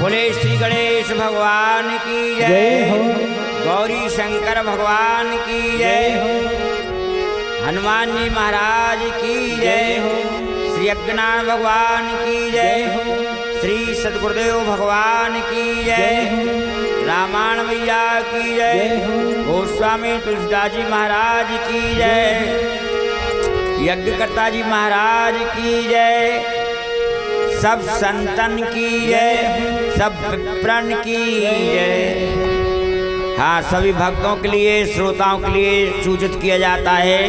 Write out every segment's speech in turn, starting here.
बोले श्री गणेश भगवान की जय हो, गौरी शंकर भगवान की जय हो, हनुमान जी महाराज की जय हो, श्री अज्ञान भगवान की जय हो, श्री सदगुरुदेव भगवान की जय हो, रामायण मैया की जय हो, गोस्वामी तुलसीदास जी महाराज की जय, यज्ञकर्ता जी महाराज की जय, सब संतन की जय, सब विप्रण की जय। हाँ, सभी भक्तों के लिए, श्रोताओं के लिए सूचित किया जाता है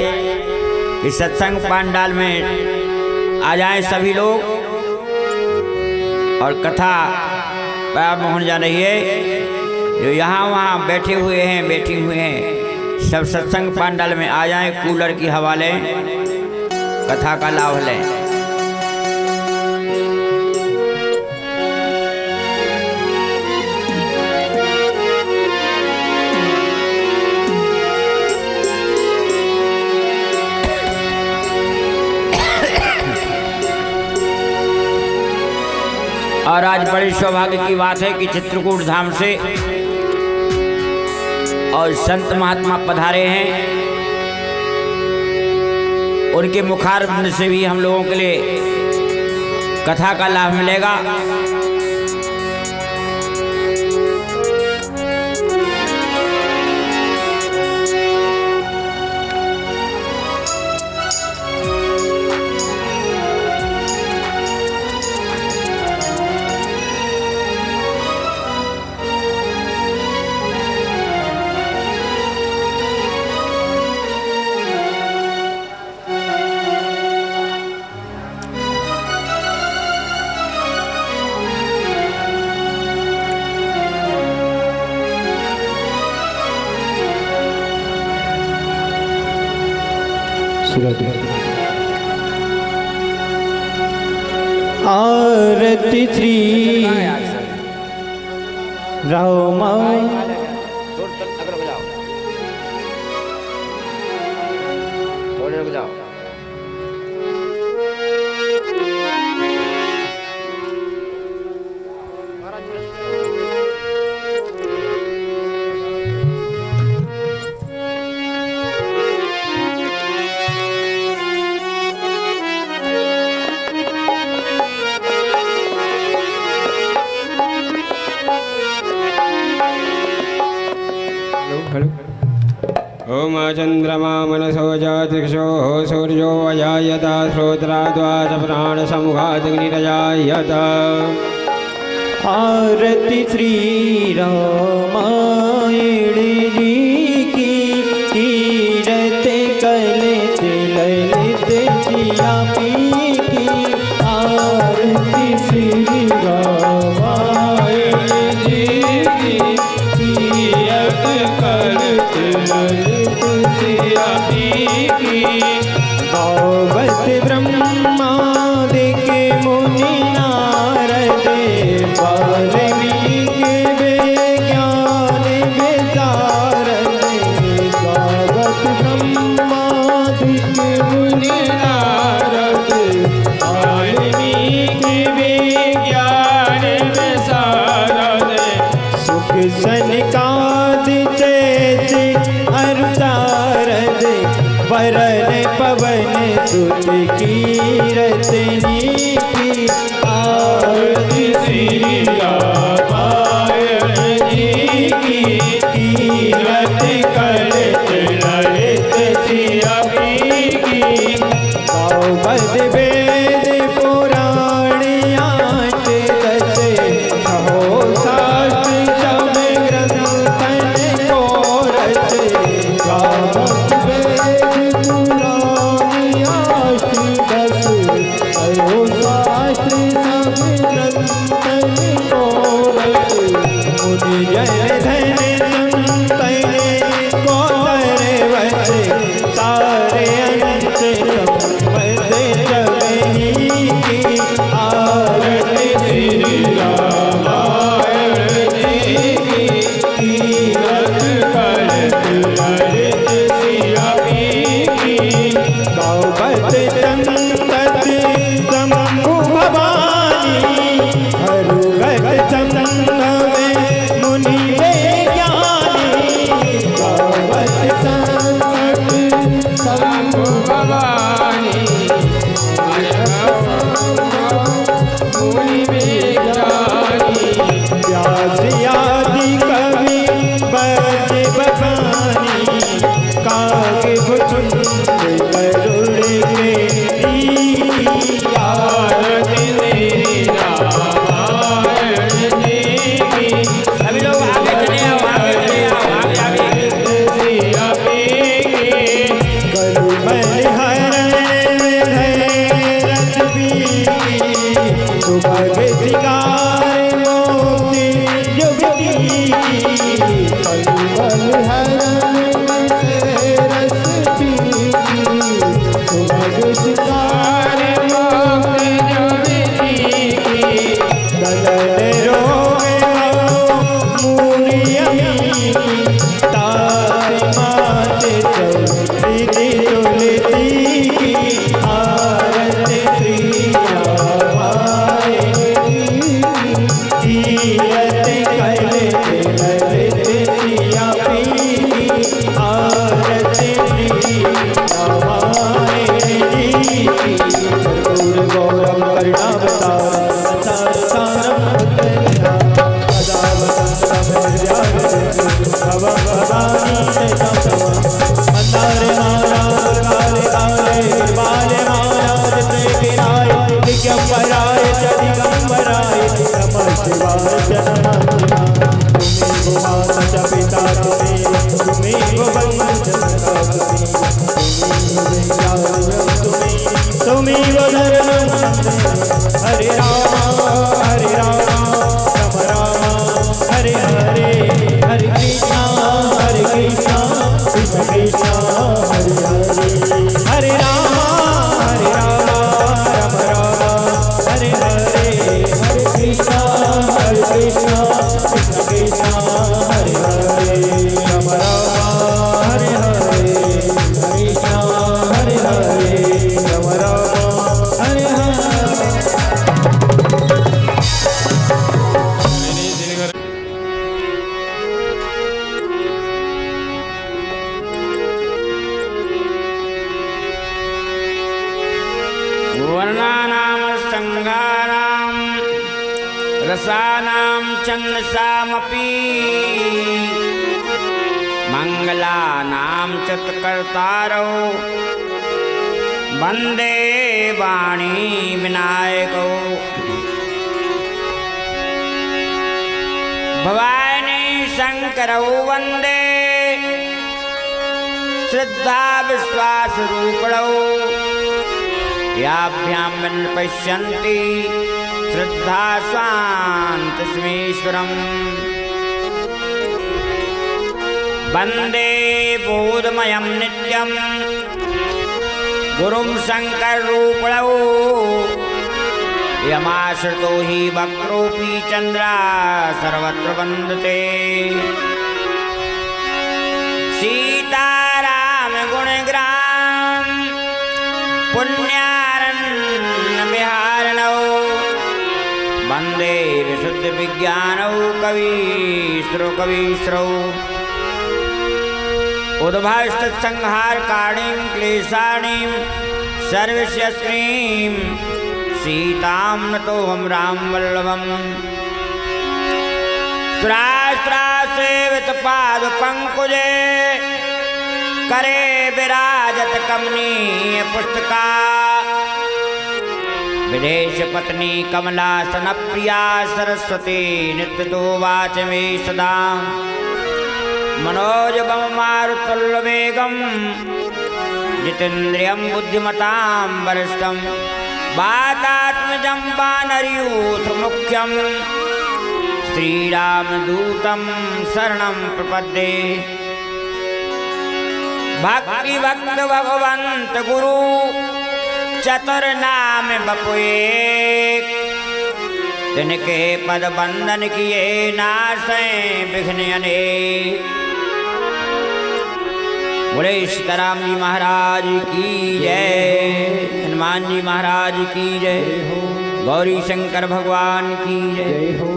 कि सत्संग पंडाल में आ जाएं सभी लोग और कथा प्रारंभ होने जा रही है। जो यहाँ वहाँ बैठे हुए हैं सब सत्संग पंडाल में आ जाएं, कूलर की हवा लें, कथा का लाभ लें। और आज बड़ी सौभाग्य की बात है कि चित्रकूट धाम से और संत महात्मा पधारे हैं, उनके मुखारबिंद से भी हम लोगों के लिए कथा का लाभ मिलेगा। आरती श्री रामा ओम चंद्रमा मनसो जातिक्षो सूर्यो अजायत श्रोत्राद्वास प्राण समुखाग्निरजायत। आरती श्री रामायण जी की कीरत कलित ललित जिया पी की। आरती श्री रामायण जी की कीरत कलित ललित जिया पी की। गौवत ब्रह्मादिक मुनि नारद वाल्मीकि विज्ञान विशारद। गौवत ब्रह्मादिक मुनि नारद वाल्मीकि विज्ञान विशारद। सुख सनकादि चेत अरुचारद। वरन पवन सुत कीरतनी की। आरती श्री रामायण जी की कीरत कलित ललित जिया पी की। गौवद वेद पुराण 8 10 छहो शास्त्र सब ग्रंथन को रचे। गौवद वेद पुराण 8 सुभग शिकार मोक्ति जुगती पल हरण से रस पीती सुभग शिकार मोक्ति जुगती दलन रोग मूलियमी तात माते चौधरी तुलसी आरत प्रिया तीरथ कलते ललित सिया पी आरत प्रिया कर्पूर गौरम करुणावतारम मंदारे महाराज काले काले बाले महाराज प्रेमिराय दिगंबराय दिगंबराय नमः शिवाय नमः तुम्हें वो माता च पिता तुम्हें वो बंधु तुम्हें वो धर्म हरे राम राम राम हरे हरे हरे कृष्णा कृष्ण कृष्ण हरे हरे हरे राम राम राम हरे हरे हरे कृष्ण कृष्ण कृष्ण हरे हरे राम राम हरे हरे कृष्ण हरे हरे राम राम हरे हरे। वर्णानां संघानां रसानां छन्दसामपि मंगलानां च कर्तारौ वन्दे वाणी विनायकौ भवानी शंकरौ वन्दे श्रद्धा विश्वास रूपणौ याभ्यां पश्यन्ति श्रद्धा स्वान्तस्मीश्वरम् वन्दे बोधमयं नित्यं गुरुं शङ्कररूपिणौ यमाश्रितो हि वक्रोऽपि चन्द्रा सर्वत्र वन्दते सीताराम गुणग्राम पुण्यारण्य विहारिणौ वन्दे विशुद्ध विज्ञानौ कवीश्वरौ उद्भाष्ट संहारकाणीं क्लेशाणीं सर्वस्यस्मीं सीतां नतोऽहं रामवल्लभम् सेवित पाद पंकुजे करे विराजत कमनीय पुस्तका विदेश पत्नी कमलासन प्रिया सरस्वती नित्य तो वाच मे सदा मनोजगम मारुतुल्य वेगम जितेन्द्रियं बुद्धिमतां वरिष्ठं वातात्मजं वानरयूथ मुख्यं श्रीरामदूतं शरणं प्रपद्ये भक्ति भक्त भगवंत गुरु चतुर्नाम बपुए तिनके पद बंदन किए नाशे विघ्न अनेक। बोले सीताराम जी महाराज की जय, हनुमान जी महाराज की जय, गौरी शंकर भगवान की जय हो।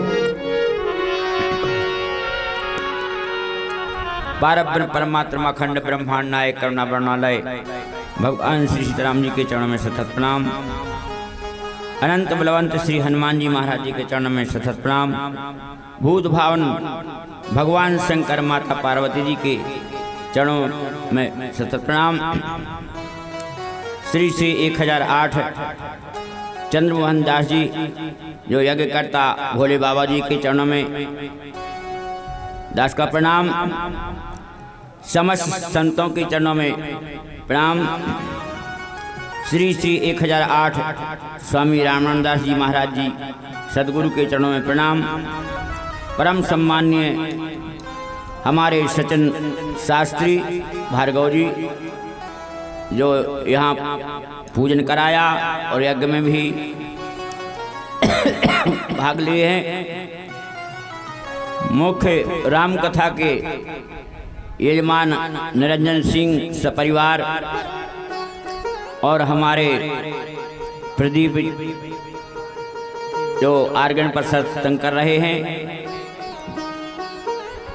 पारब्रह्म परमात्मा अखंड ब्रह्मांड नायक करुणा वर्णालय भगवान श्री सीताराम जी के चरणों में सतत प्रणाम। अनंत बलवंत श्री हनुमान जी महाराज जी के चरणों में सतत प्रणाम। भूत भावन भगवान शंकर माता पार्वती जी के चरणों में सतत प्रणाम। श्री श्री 1008 चंद्रमोहन दास जी जो यज्ञ करता भोले बाबा जी के चरणों में दास का प्रणाम। समस्त संतों के चरणों में प्रणाम। श्री श्री 1008 स्वामी रामानंद दास जी महाराज जी सदगुरु के चरणों में प्रणाम। परम सम्मान्य हमारे सचिन शास्त्री भार्गव जी जो यहाँ पूजन कराया और यज्ञ में भी भाग लिए हैं। मुख्य राम कथा के यजमान निरंजन सिंह सपरिवार और हमारे प्रदीप जो आर्गन पर सत्संग कर रहे हैं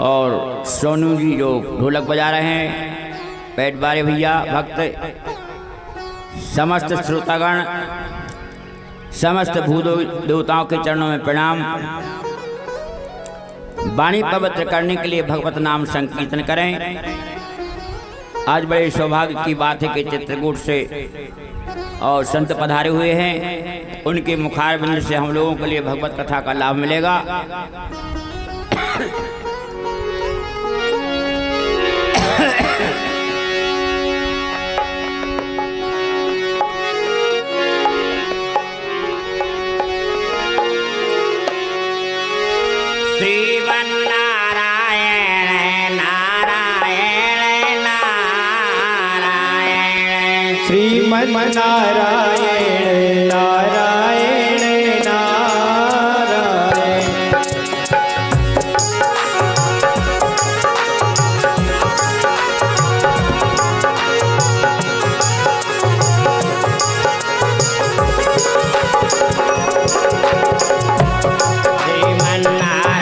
और सोनू जी जो ढोलक बजा रहे हैं, पैटबारे भैया भक्त, समस्त श्रोतागण, समस्त भूत देवताओं के चरणों में प्रणाम। वाणी पवित्र करने के लिए भगवत नाम संकीर्तन करें। आज बड़े सौभाग्य की बात है कि चित्रकूट से और संत पधारे हुए हैं, उनके मुखारबिंद से हम लोगों के लिए भगवत कथा का लाभ मिलेगा। श्रीमन नारायण नारायण नारायण। श्रीमन नारायण नारायण नारायण। श्रीमन नारायण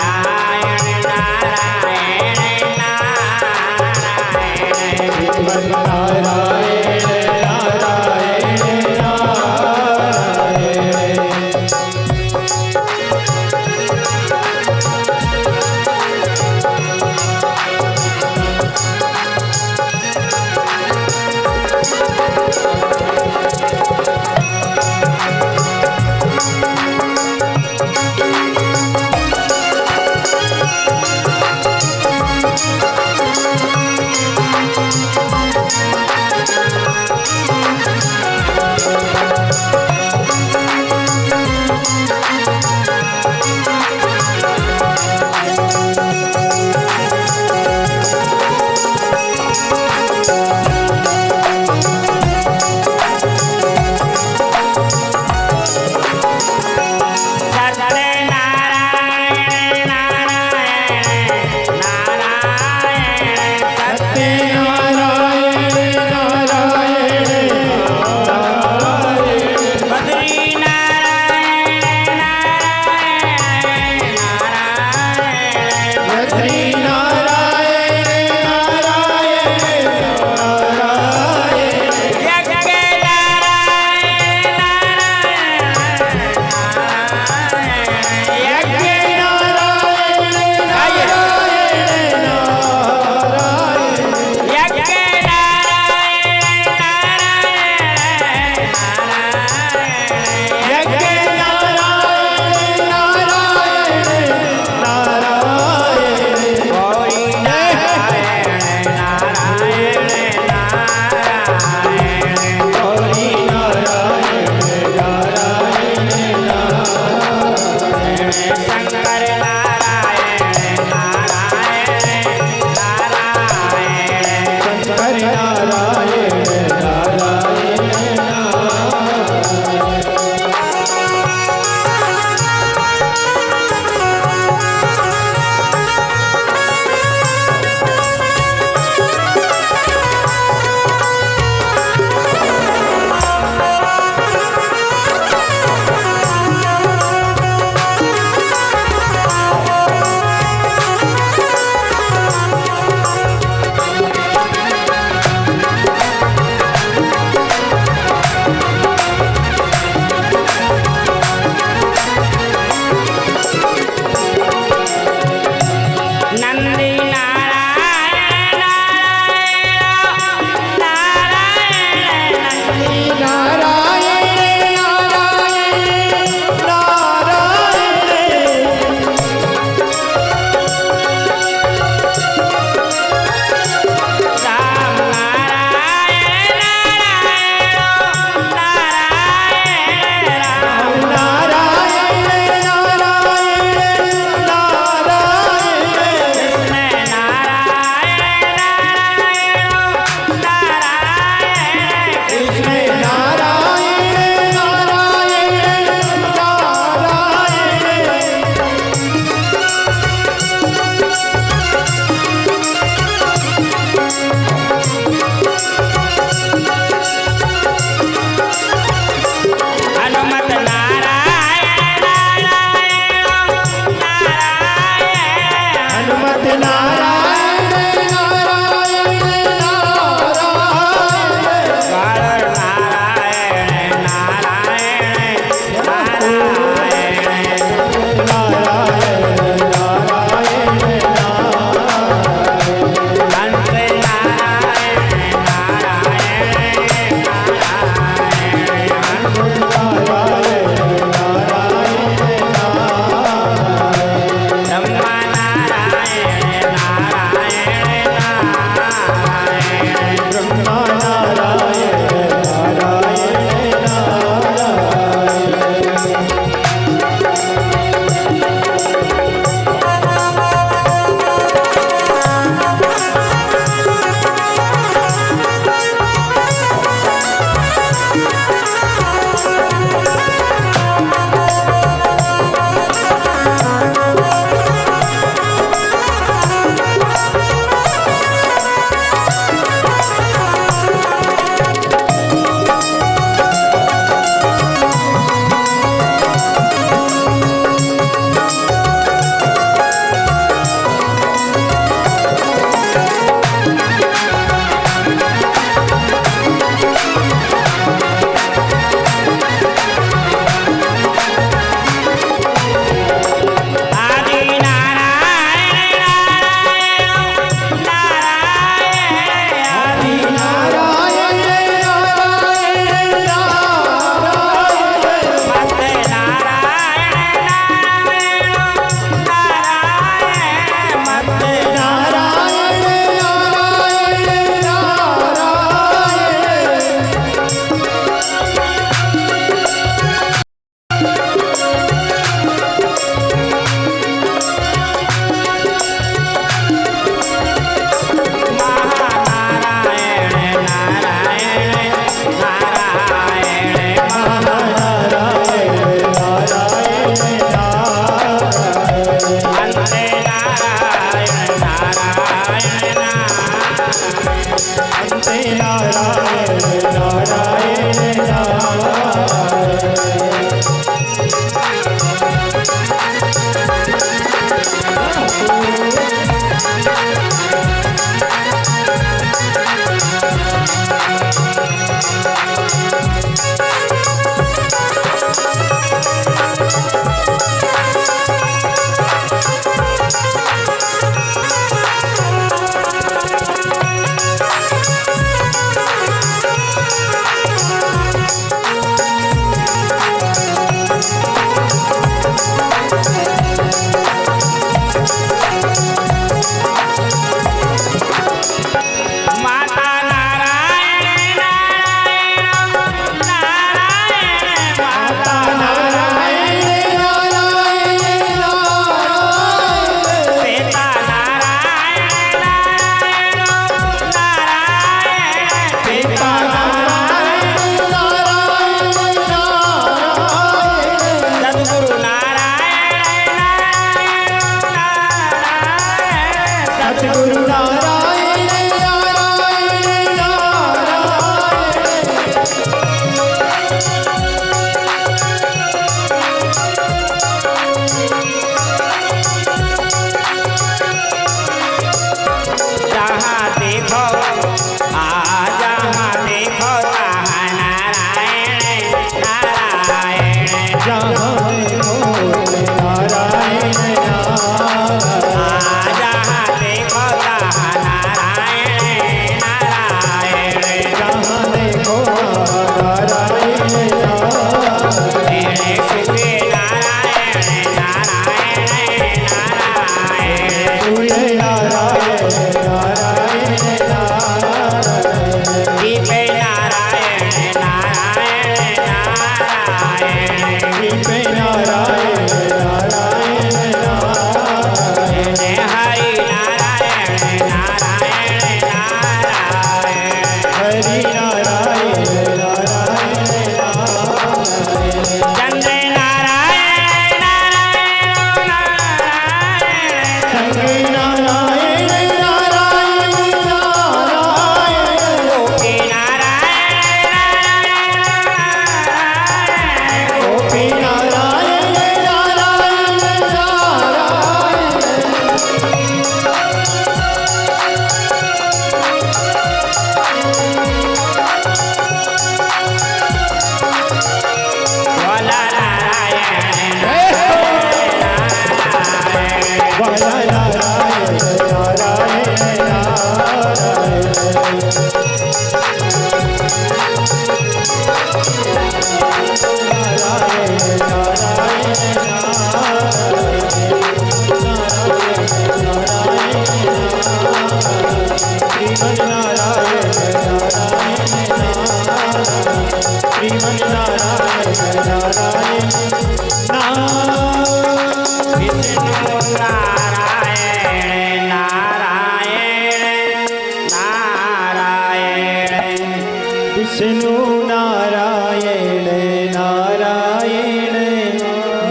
विष्णु नारायण नारायण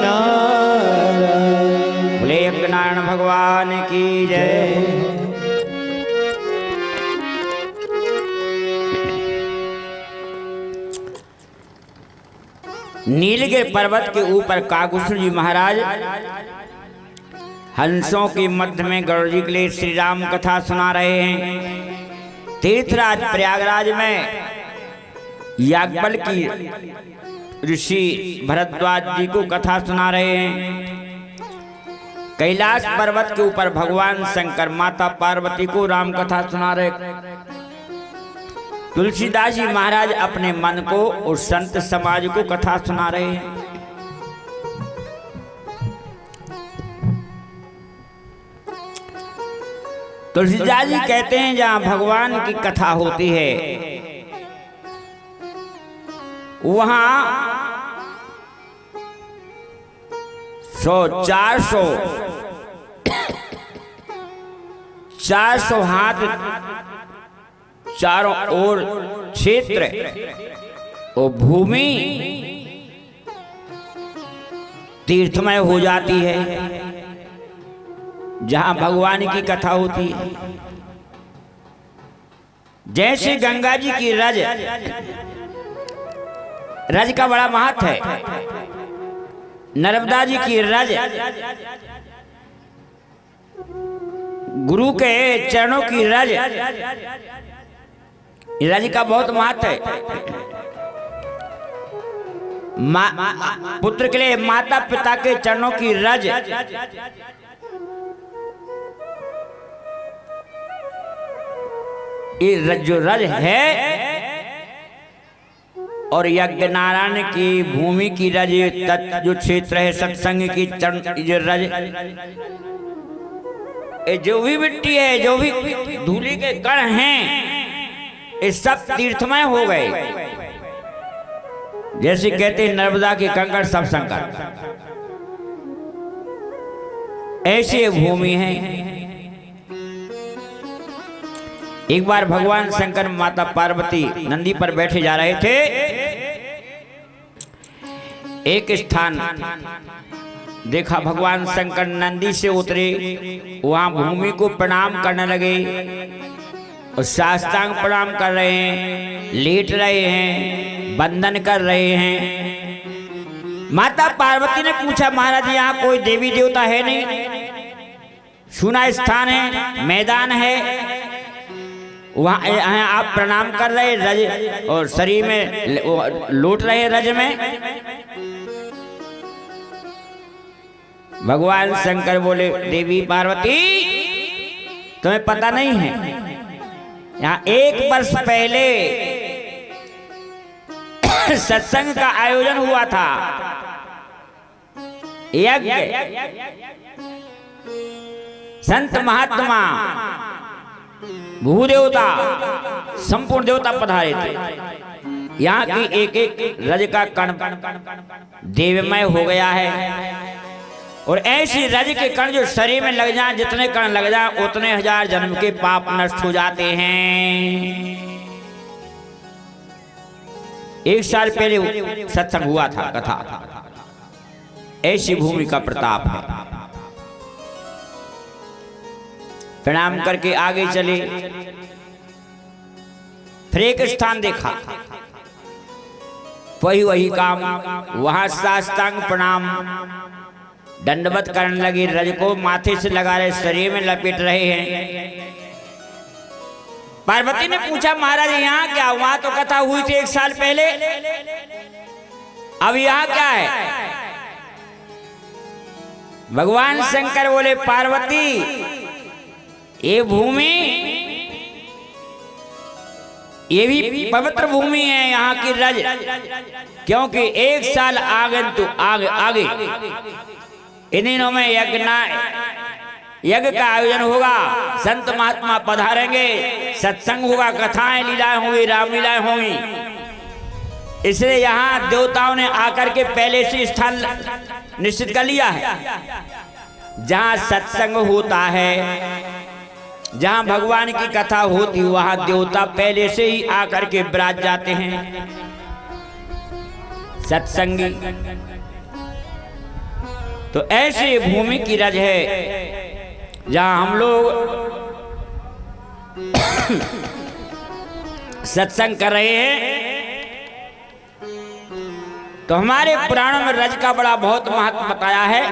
नारायण। बोले नारायण भगवान की जय। नीलगिरि पर्वत के ऊपर काकुष्ण जी महाराज हंसों के मध्य में गरुड़ जी के लिए श्री राम कथा सुना रहे हैं। तीर्थराज प्रयागराज में याज्ञवल्क्य की ऋषि भरद्वाज जी को कथा सुना रहे हैं। कैलाश पर्वत के ऊपर भगवान शंकर माता पार्वती को राम कथा सुना रहे। तुलसीदास जी महाराज अपने मन को और संत समाज को कथा सुना रहे हैं। तुलसीदास जी कहते हैं जहां भगवान की कथा होती है वहां 400 हाथ चारों ओर क्षेत्र और भूमि तीर्थमय हो जाती है जहां भगवान की कथा होती है। जैसे गंगा जी की रज का बड़ा महत्व है। नर्मदा जी की रज गुरु के चरणों की रज का बहुत महत्व है। पुत्र के लिए माता पिता के चरणों की रज ये जो रज है और यज्ञ नारायण की भूमि की रज जो क्षेत्र है सत्संग की चरण जो रज जो भी मिट्टी है जो भी धूलि के कण हैं ये सब तीर्थमय हो गए। जैसे कहते हैं नर्मदा के कंकड़ सब संकट ऐसे भूमि है। एक बार भगवान शंकर माता पार्वती नंदी पर बैठे जा रहे थे। एक स्थान देखा भगवान शंकर नंदी से उतरे, वहां भूमि को प्रणाम करने लगे और साष्टांग प्रणाम कर रहे हैं, लेट रहे हैं, वंदन कर रहे हैं। माता पार्वती ने पूछा महाराज यहाँ कोई देवी देवता है नहीं, सुना स्थान है, मैदान है, वहां आप प्रणाम कर रहे रज और शरीर में लौट रहे रज में। भगवान शंकर बोले देवी पार्वती तुम्हें पता नहीं है यहाँ 1 वर्ष पहले सत्संग का आयोजन हुआ था, यज्ञ, संत महात्मा भूदेवता संपूर्ण देवता पधारे थे। यहाँ की एक एक रज का कण देवमय हो गया है और ऐसी रज के कण जो शरीर में लग जाए, जितने कण लग जाए उतने 1000 जन्म के पाप नष्ट हो जाते हैं। 1 साल पहले सत्संग हुआ था, कथा। ऐसी भूमि का प्रताप है। प्रणाम करके आगे चले, फिर एक स्थान देखा, वही काम, वहां साष्टांग प्रणाम दंडवत करने लगे, रज को माथे से लगा रहे, शरीर में लपेट रहे हैं। पार्वती ने पूछा महाराज यहाँ क्या, वहां तो कथा हुई थी 1 साल पहले, अब यहाँ क्या है? भगवान शंकर बोले पार्वती ये भूमि ये भी पवित्र भूमि है, यहाँ की रज, क्योंकि 1 साल आगे तो आगे इन दिनों में यज्ञ का आयोजन होगा, संत महात्मा पधारेंगे, सत्संग होगा, कथाएं लीलाएं होंगी, रामलीलाएं होंगी। इसलिए यहाँ देवताओं ने आकर के पहले से स्थान निश्चित कर लिया है। जहाँ सत्संग होता है, जहाँ भगवान की कथा होती, वहाँ देवता पहले से ही आकर के विराज जाते हैं। सत्संगी तो ऐसी भूमि की रज है जहाँ हम लोग सत्संग कर रहे हैं। तो हमारे पुराणों में रज का बड़ा बहुत महत्व बताया है।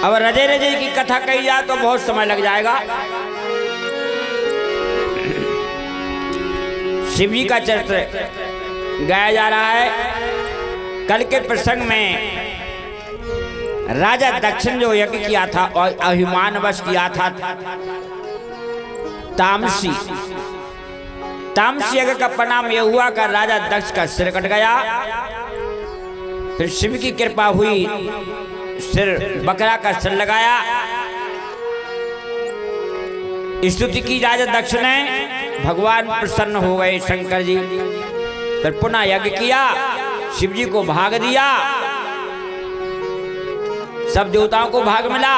अब रजे रजे की कथा कही जाए तो बहुत समय लग जाएगा। शिव जी का चरित्र गाया जा रहा है। कल के प्रसंग में राजा दक्ष जो यज्ञ किया था और अभिमानवश किया था तामसी यज्ञ का परिणाम यह हुआ कि राजा दक्ष का सिर कट गया। फिर शिव की कृपा हुई, सिर बकरा का सिर लगाया। स्तुति की राजा दक्ष ने, भगवान प्रसन्न हो गए शंकर जी। फिर पुनः यज्ञ किया, शिव जी को भाग दिया, सब देवताओं को भाग मिला,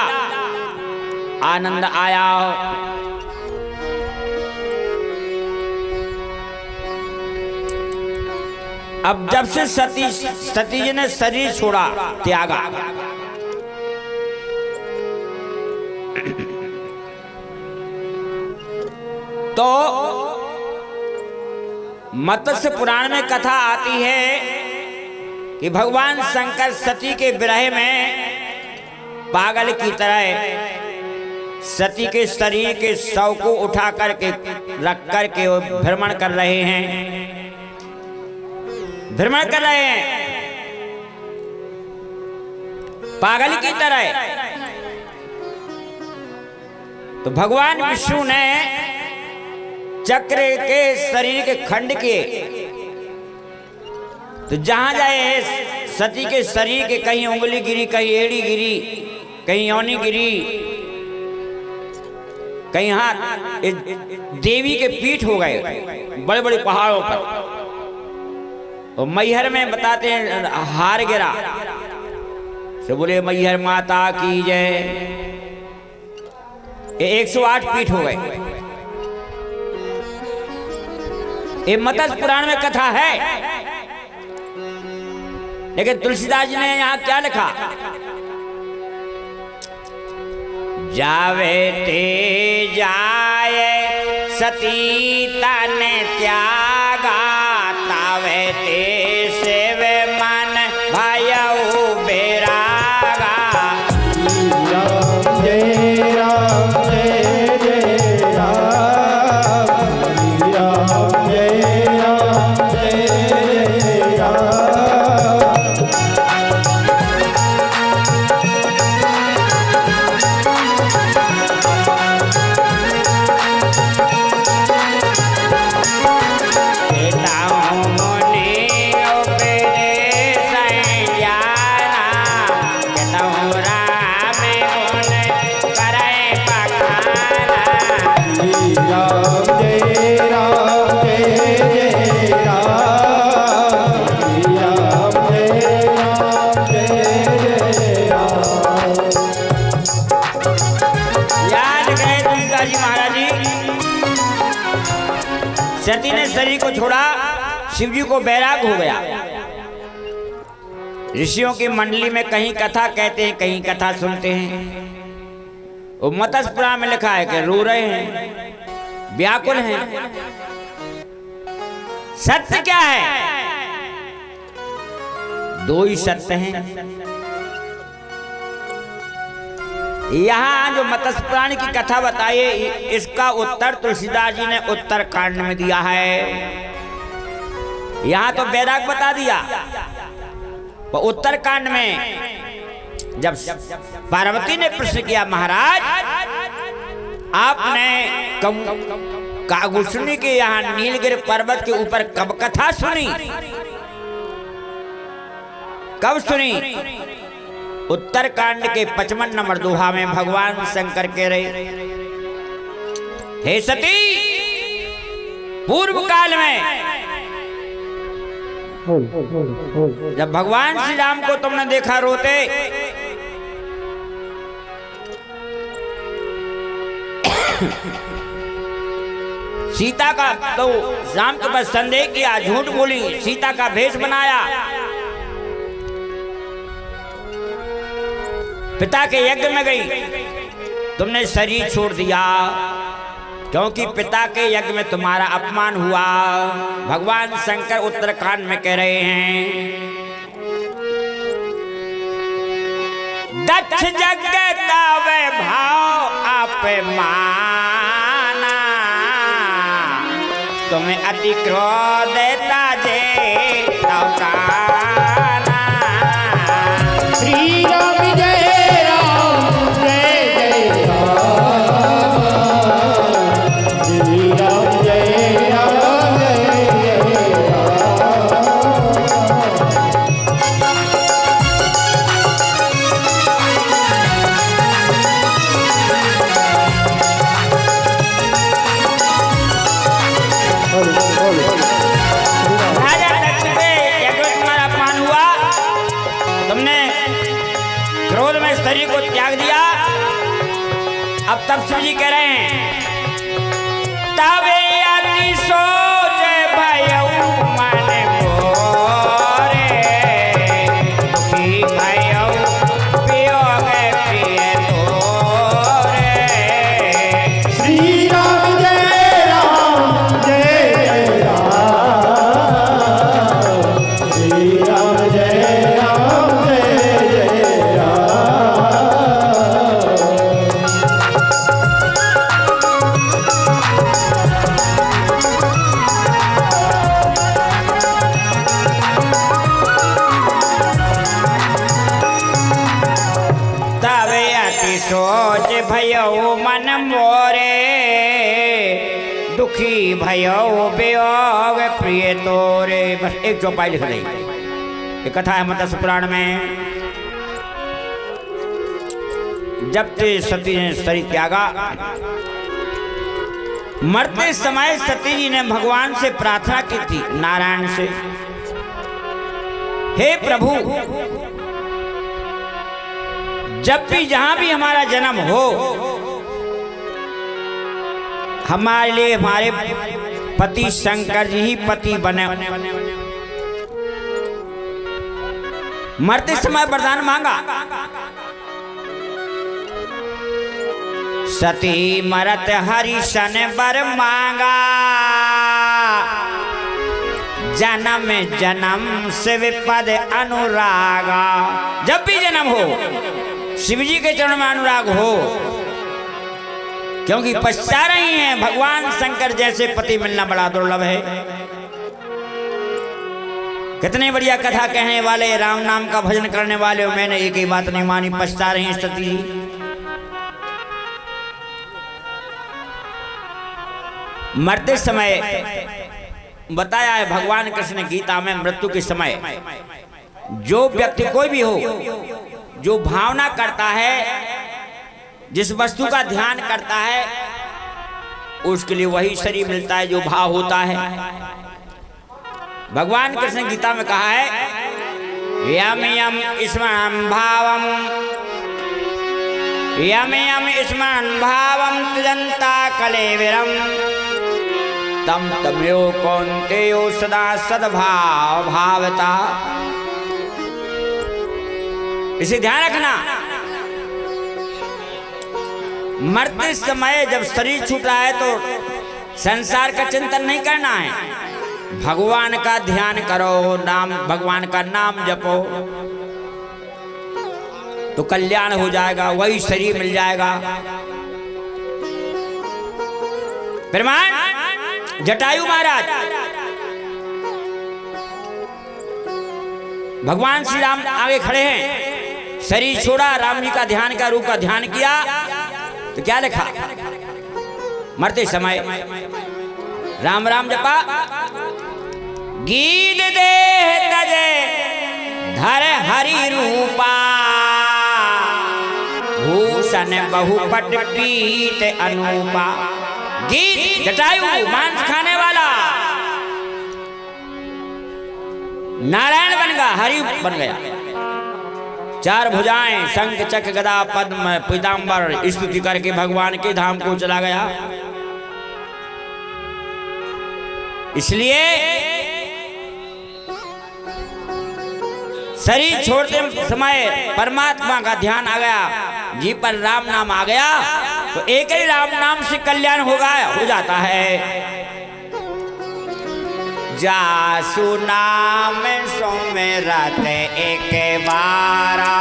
आनंद आया। अब जब से सती जी ने शरीर छोड़ा, त्यागा, तो मत्स्य पुराण में कथा आती है कि भगवान शंकर सती के विरह में पागल की तरह सती के शरीर के शव को उठा करके रख करके भ्रमण कर रहे हैं, पागल की तरह। तो भगवान विष्णु ने चक्र के शरीर के खंड के, तो जहां जाए सती के शरीर के कहीं उंगली गिरी, कहीं एड़ी गिरी, कहीं योनि गिरी, कहीं हाथ, देवी के पीठ हो गए बड़े बड़े पहाड़ों पर। और मैहर में बताते हैं हार गिरा, तो बोले मैहर माता की जय। 108 पीठ हो गए। ये मत्स्य पुराण में कथा है, लेकिन तुलसीदास जी ने यहां क्या लिखा? जावे ते जाए सती तन त्यागा, तावे ते सेव मन भयउ बेरागा। जय राम जय जय राम, राम जय राम जय जय राम। सती ने शरीर को छोड़ा, शिव जी को बैराग हो गया। ऋषियों की मंडली में कहीं कथा कहते हैं, कहीं कथा सुनते हैं। वो मत्स्य पुराण में लिखा है कि रो रहे हैं, व्याकुल हैं। सत्य क्या है? दो ही सत्य हैं। यहाँ जो मत्स्य पुराण की कथा बताई, इसका उत्तर तुलसीदास जी ने उत्तर कांड में दिया है। यहाँ तो बैराग बता दिया, पर उत्तर कांड में जब पार्वती ने प्रश्न किया, महाराज आपने कागुसुनी के यहाँ नीलगिरि पर्वत के ऊपर कब कथा सुनी, कब सुनी? उत्तरकांड के 55 नंबर दोहा में भगवान शंकर कह रहे, हे सती पूर्व काल में जब भगवान श्री राम को तुमने देखा रोते, सीता का तो राम के पास संदेह किया, झूठ बोली, सीता का भेष बनाया, पिता के यज्ञ में गई, तुमने शरीर छोड़ दिया क्योंकि पिता के यज्ञ में तुम्हारा अपमान हुआ। भगवान शंकर उत्तराखंड में कह रहे हैं, दक्ष यज्ञ का वैभाव आप माना, तुम्हें अति क्रोध ताजे तवकाना। श्री राम जय राम जय जय राम, श्री राम जय राम जय जय राजा दक्ष पे यज्ञ में तुम्हारा अपमान हुआ, तुमने क्रोध में शरीर को त्याग दिया। अब तब शिव जी कह रहे हैं, तबे अति सोच भयउ मन मोरे, दुखी भयउ वियोग प्रिय तोरे। श्री राम जय राम जय जय राम, श्री राम जय राम जय जय राम। तबे अति सोच भयउ मन मोरे, दुखी भयउ वियोग प्रिय तोरे। बस एक चौपाई लिख दी, ये कथा है मत्स्य पुराण में। जब ते सती ने शरीर त्यागा, मरते समय सती जी ने भगवान से प्रार्थना की थी, नारायण से, हे प्रभु, जब भी जहां भी हमारा जन्म हो, हमारे लिए हमारे पति शंकर जी ही पति बने। मरते समय वरदान मांगा, सती मरत हरिशन बर मांगा, जन्म जन्म से विपद अनुरागा। जब भी जन्म हो, शिव जी के चरण में अनुराग हो, क्योंकि पछता रही हैं, भगवान शंकर जैसे पति मिलना बड़ा दुर्लभ है। कितने बढ़िया कथा कहने वाले, राम नाम का भजन करने वाले, मैंने एक ही बात नहीं मानी, पछता रही सती जी। मरते समय बताया है भगवान कृष्ण ने गीता में, मृत्यु के समय जो व्यक्ति कोई भी हो, जो भावना करता है, जिस वस्तु का ध्यान करता है, उसके लिए वही शरीर मिलता है जो भाव होता है। भगवान कृष्ण ने गीता में कहा है, यम यम स्मरण भावम, यम यम स्मरण भावम त्यजन्ता कलेवरम, तम तमयो कौन्तेयो सदा सद्भाव भावता। इसे ध्यान रखना, मरते समय जब शरीर छूट रहा है तो संसार का चिंतन नहीं करना है, भगवान का ध्यान करो, नाम भगवान का नाम जपो, तो कल्याण हो जाएगा, वही शरीर मिल जाएगा। प्रमाण जटायु महाराज, भगवान श्री राम आगे खड़े हैं, शरीर छोड़ा, राम जी का ध्यान का रूप का ध्यान किया, तो क्या लिखा, मरते समय राम राम जपा, गीत देह तजे धर हरि रूपा, भूषण बहुपट पीत अनूपा। गीत जटायु मांस खाने वाला, नारायण बन गया, हरि बन गया। चार भुजाएं, शंख चक्र गदा पद्म पीतांबर स्तुति करके भगवान के धाम को चला गया। इसलिए शरीर छोड़ते समय परमात्मा का ध्यान आ गया, जी पर राम नाम आ गया तो एक ही राम नाम से कल्याण हो जाता है। जासु नाम सुमिरत एक बारा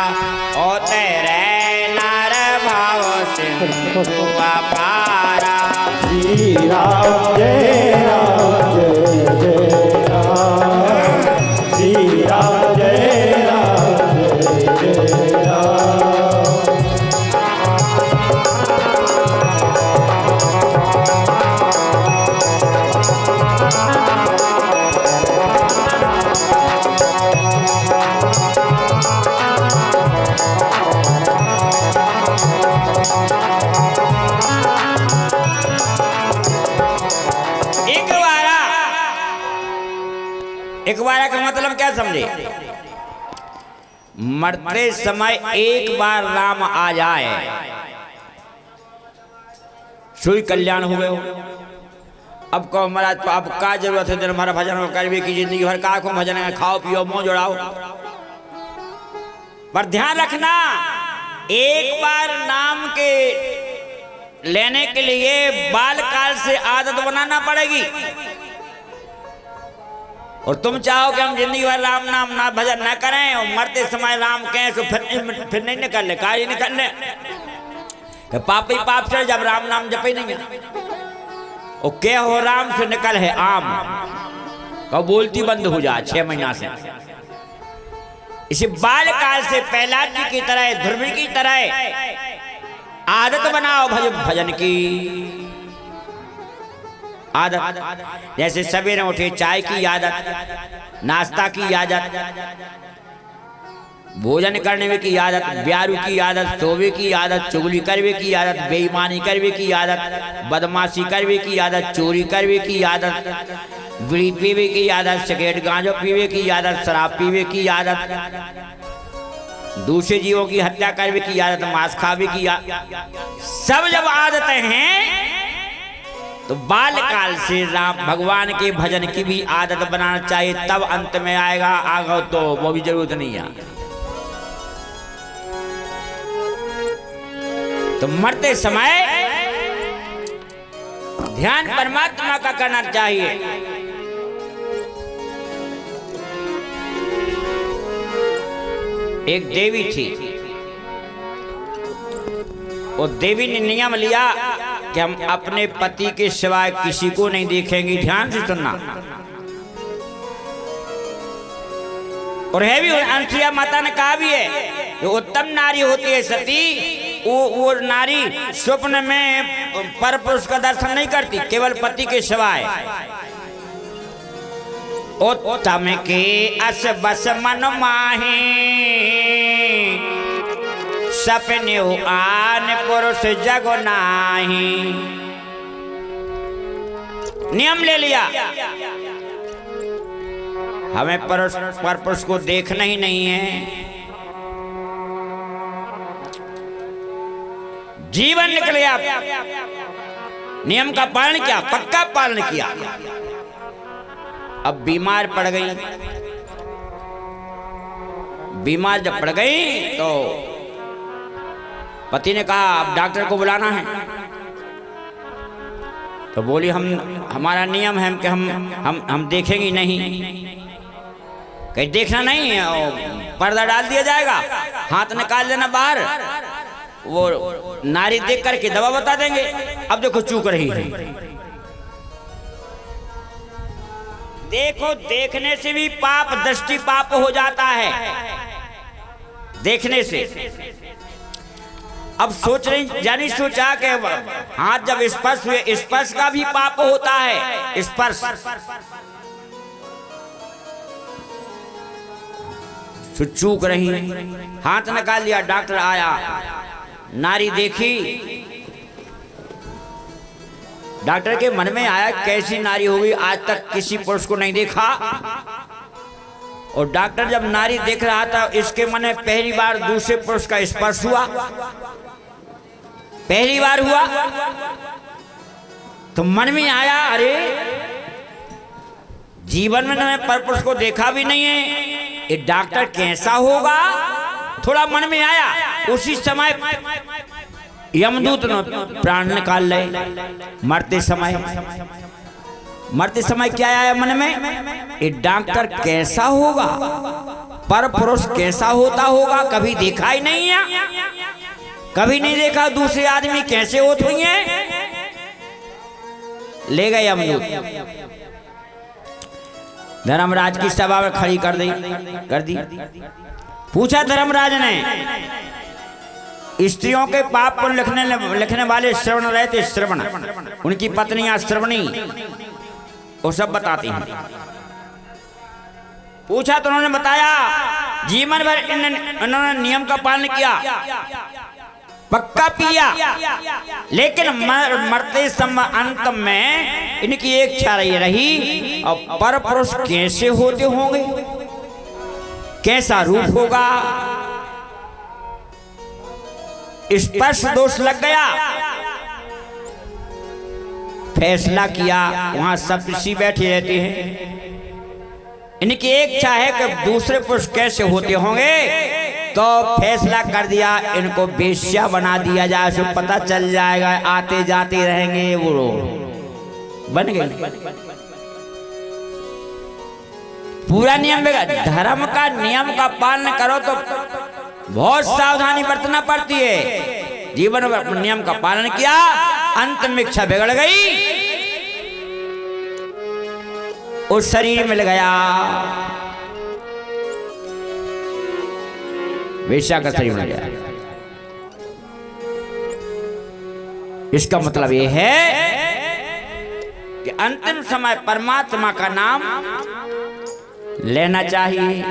ओ तेरे नर भाव सिंधु अपारा। श्री राम जय राम जय जय राम, श्री राम जय राम जय जय राम। एक बार का मतलब क्या समझे? मरते समय एक बार राम आ जाए सुई कल्याण हो गए हो। अब कहो महाराज तो अब का जरूरत है दिन हमारा भजन करवे की जिंदगी भर का को भजन है, खाओ पियो मुंह जोड़ाओ। पर ध्यान रखना, एक बार नाम के लेने के लिए बाल काल से आदत बनाना पड़ेगी। और तुम चाहो कि हम जिंदगी भर राम नाम ना भजन न करें और मरते समय राम कहें तो फिर नहीं निकल ले, कार्य निकल ले कि पाप ही पाप चढ़ जब राम नाम जपे नहीं है। और क्या हो राम से निकल है आम, कब बोलती बंद हो जा 6 महीना से। इसी बाल काल से प्रहलाद जी की तरह, ध्रुव की तरह आदत बनाओ भजन की आदत। जैसे सवेरे उठे चाय की आदत, नाश्ता की आदत, भोजन करने की आदत, ब्यारू की आदत, सोवे की आदत, चुगली करवे की आदत, बेईमानी करवे की आदत, बदमाशी करवे की आदत, चोरी करवे की आदत, बीड़ी पीवे की आदत, सिगरेट गांजो पीवे की आदत, शराब पीवे की आदत, दूसरे जीवों की हत्या करवे की आदत, मांस खावे की आदत, सब जब आदतें हैं तो बाल काल से राम भगवान के भजन की भी आदत बनाना चाहिए, तब अंत में आएगा। आगे तो वो भी जरूरत नहीं है। तो मरते समय ध्यान परमात्मा का करना चाहिए। एक देवी थी, वो देवी ने नियम लिया कि हम अपने पति के सिवाय किसी को नहीं देखेंगे। ध्यान से सुनना। और है भी, अंशिया माता ने कहा भी है, जो उत्तम नारी होती है सती, वो नारी स्वप्न में पर पुरुष का दर्शन नहीं करती, केवल पति के सिवाय। उत्तम के अस बस मन माही, सपने आन पुरुष जग नाही। नियम ले लिया, हमें पर पुरुष को देखना ही नहीं है। जीवन निकल गया, नियम का पालन किया, पक्का पालन किया। अब बीमार पड़ गई, बीमार जब पड़ गई तो पति ने कहा अब डॉक्टर को बुलाना है। तो बोली हमारा नियम है कि हम देखेंगे नहीं। कहीं देखना नहीं है, पर्दा डाल दिया जाएगा, हाथ निकाल देना बाहर, वो नारी देख करके दवा बता देंगे। अब देखो चूक रही है। देखो देखने से भी पाप, दृष्टि पाप हो जाता है देखने से। अब सोच रही जानी सोचा कि हाथ जब स्पर्श हुए, स्पर्श का भी पाप होता है। स्पर्श चूक रही, हाथ निकाल दिया, डॉक्टर आया, नारी देखी। डॉक्टर के मन में आया कैसी नारी होगी, आज तक किसी पुरुष को नहीं देखा। और डॉक्टर जब नारी देख रहा था, इसके मन में पहली बार दूसरे पुरुष का स्पर्श हुआ, पहली बार हुआ, तो मन में आया, अरे जीवन में मैंने परपुरुष को देखा भी नहीं है, ये डॉक्टर कैसा होगा, थोड़ा मन में आया। उसी समय यमदूत ने प्राण निकाल ले। मरते समय क्या आया मन में, ये डॉक्टर कैसा होगा, परपुरुष कैसा होता होगा, कभी देखा ही नहीं है, कभी नहीं देखा दूसरे आदमी कैसे होते हुए हैं। ले गए यमदूत, धर्मराज की सभा में खड़ी कर दी। पूछा धर्मराज ने, स्त्रियों के पाप को लिखने वाले श्रवण रहते, श्रवण, उनकी पत्नियां श्रवणी, वो सब बताती हैं। पूछा तो उन्होंने बताया, जीवन भर इन्होंने नियम का पालन किया, पक्का पिया, लेकिन मरते समय अंत में इनकी एक इच्छा रही, और परपुरुष कैसे होते होंगे, कैसा रूप होगा, स्पर्श दोष लग गया। फैसला किया, वहां सब ऋषि बैठे रहते हैं, इनकी एक इच्छा है कि दूसरे पुरुष कैसे होते होंगे, तो फैसला कर दिया, इनको वेश्या बना दिया जाए, सो पता चल जाएगा, आते जाते रहेंगे, वो बन गई। पूरा नियम बिगड़, धर्म का नियम का पालन करो तो बहुत सावधानी बरतना पड़ती है। जीवन भर नियम का पालन किया, अंत में इच्छा बिगड़ गई, उस शरीर मिल गया, वेश्या का शरीर मिल गया। इसका मतलब यह है कि अंतिम समय परमात्मा का नाम लेना चाहिए।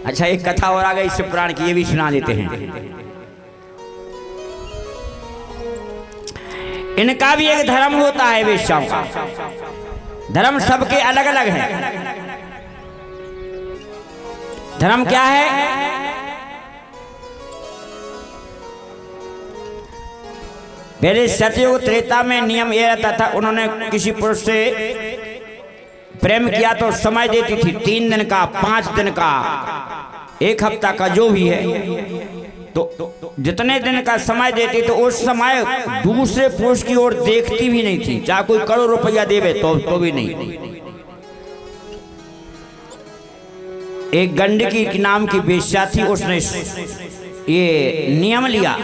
अच्छा, एक कथा और आ गई शिव पुराण की, ये भी सुना देते हैं। इनका भी एक धर्म होता है वेश्याओं का, धर्म सबके अलग अलग है। धर्म क्या है, पहले सतयुग त्रेता में नियम यह रहता था, उन्होंने किसी पुरुष से प्रेम किया तो समय देती थी 3 दिन का, 5 दिन का, 1 हफ्ता का, जो भी है, तो जितने दिन का समय देती तो उस समय दूसरे पुरुष की ओर देखती भी नहीं थी, चाहे कोई करोड़ रुपया देवे तो भी नहीं। एक गंडकी की नाम की वेश्या थी, उसने ये नियम लिया,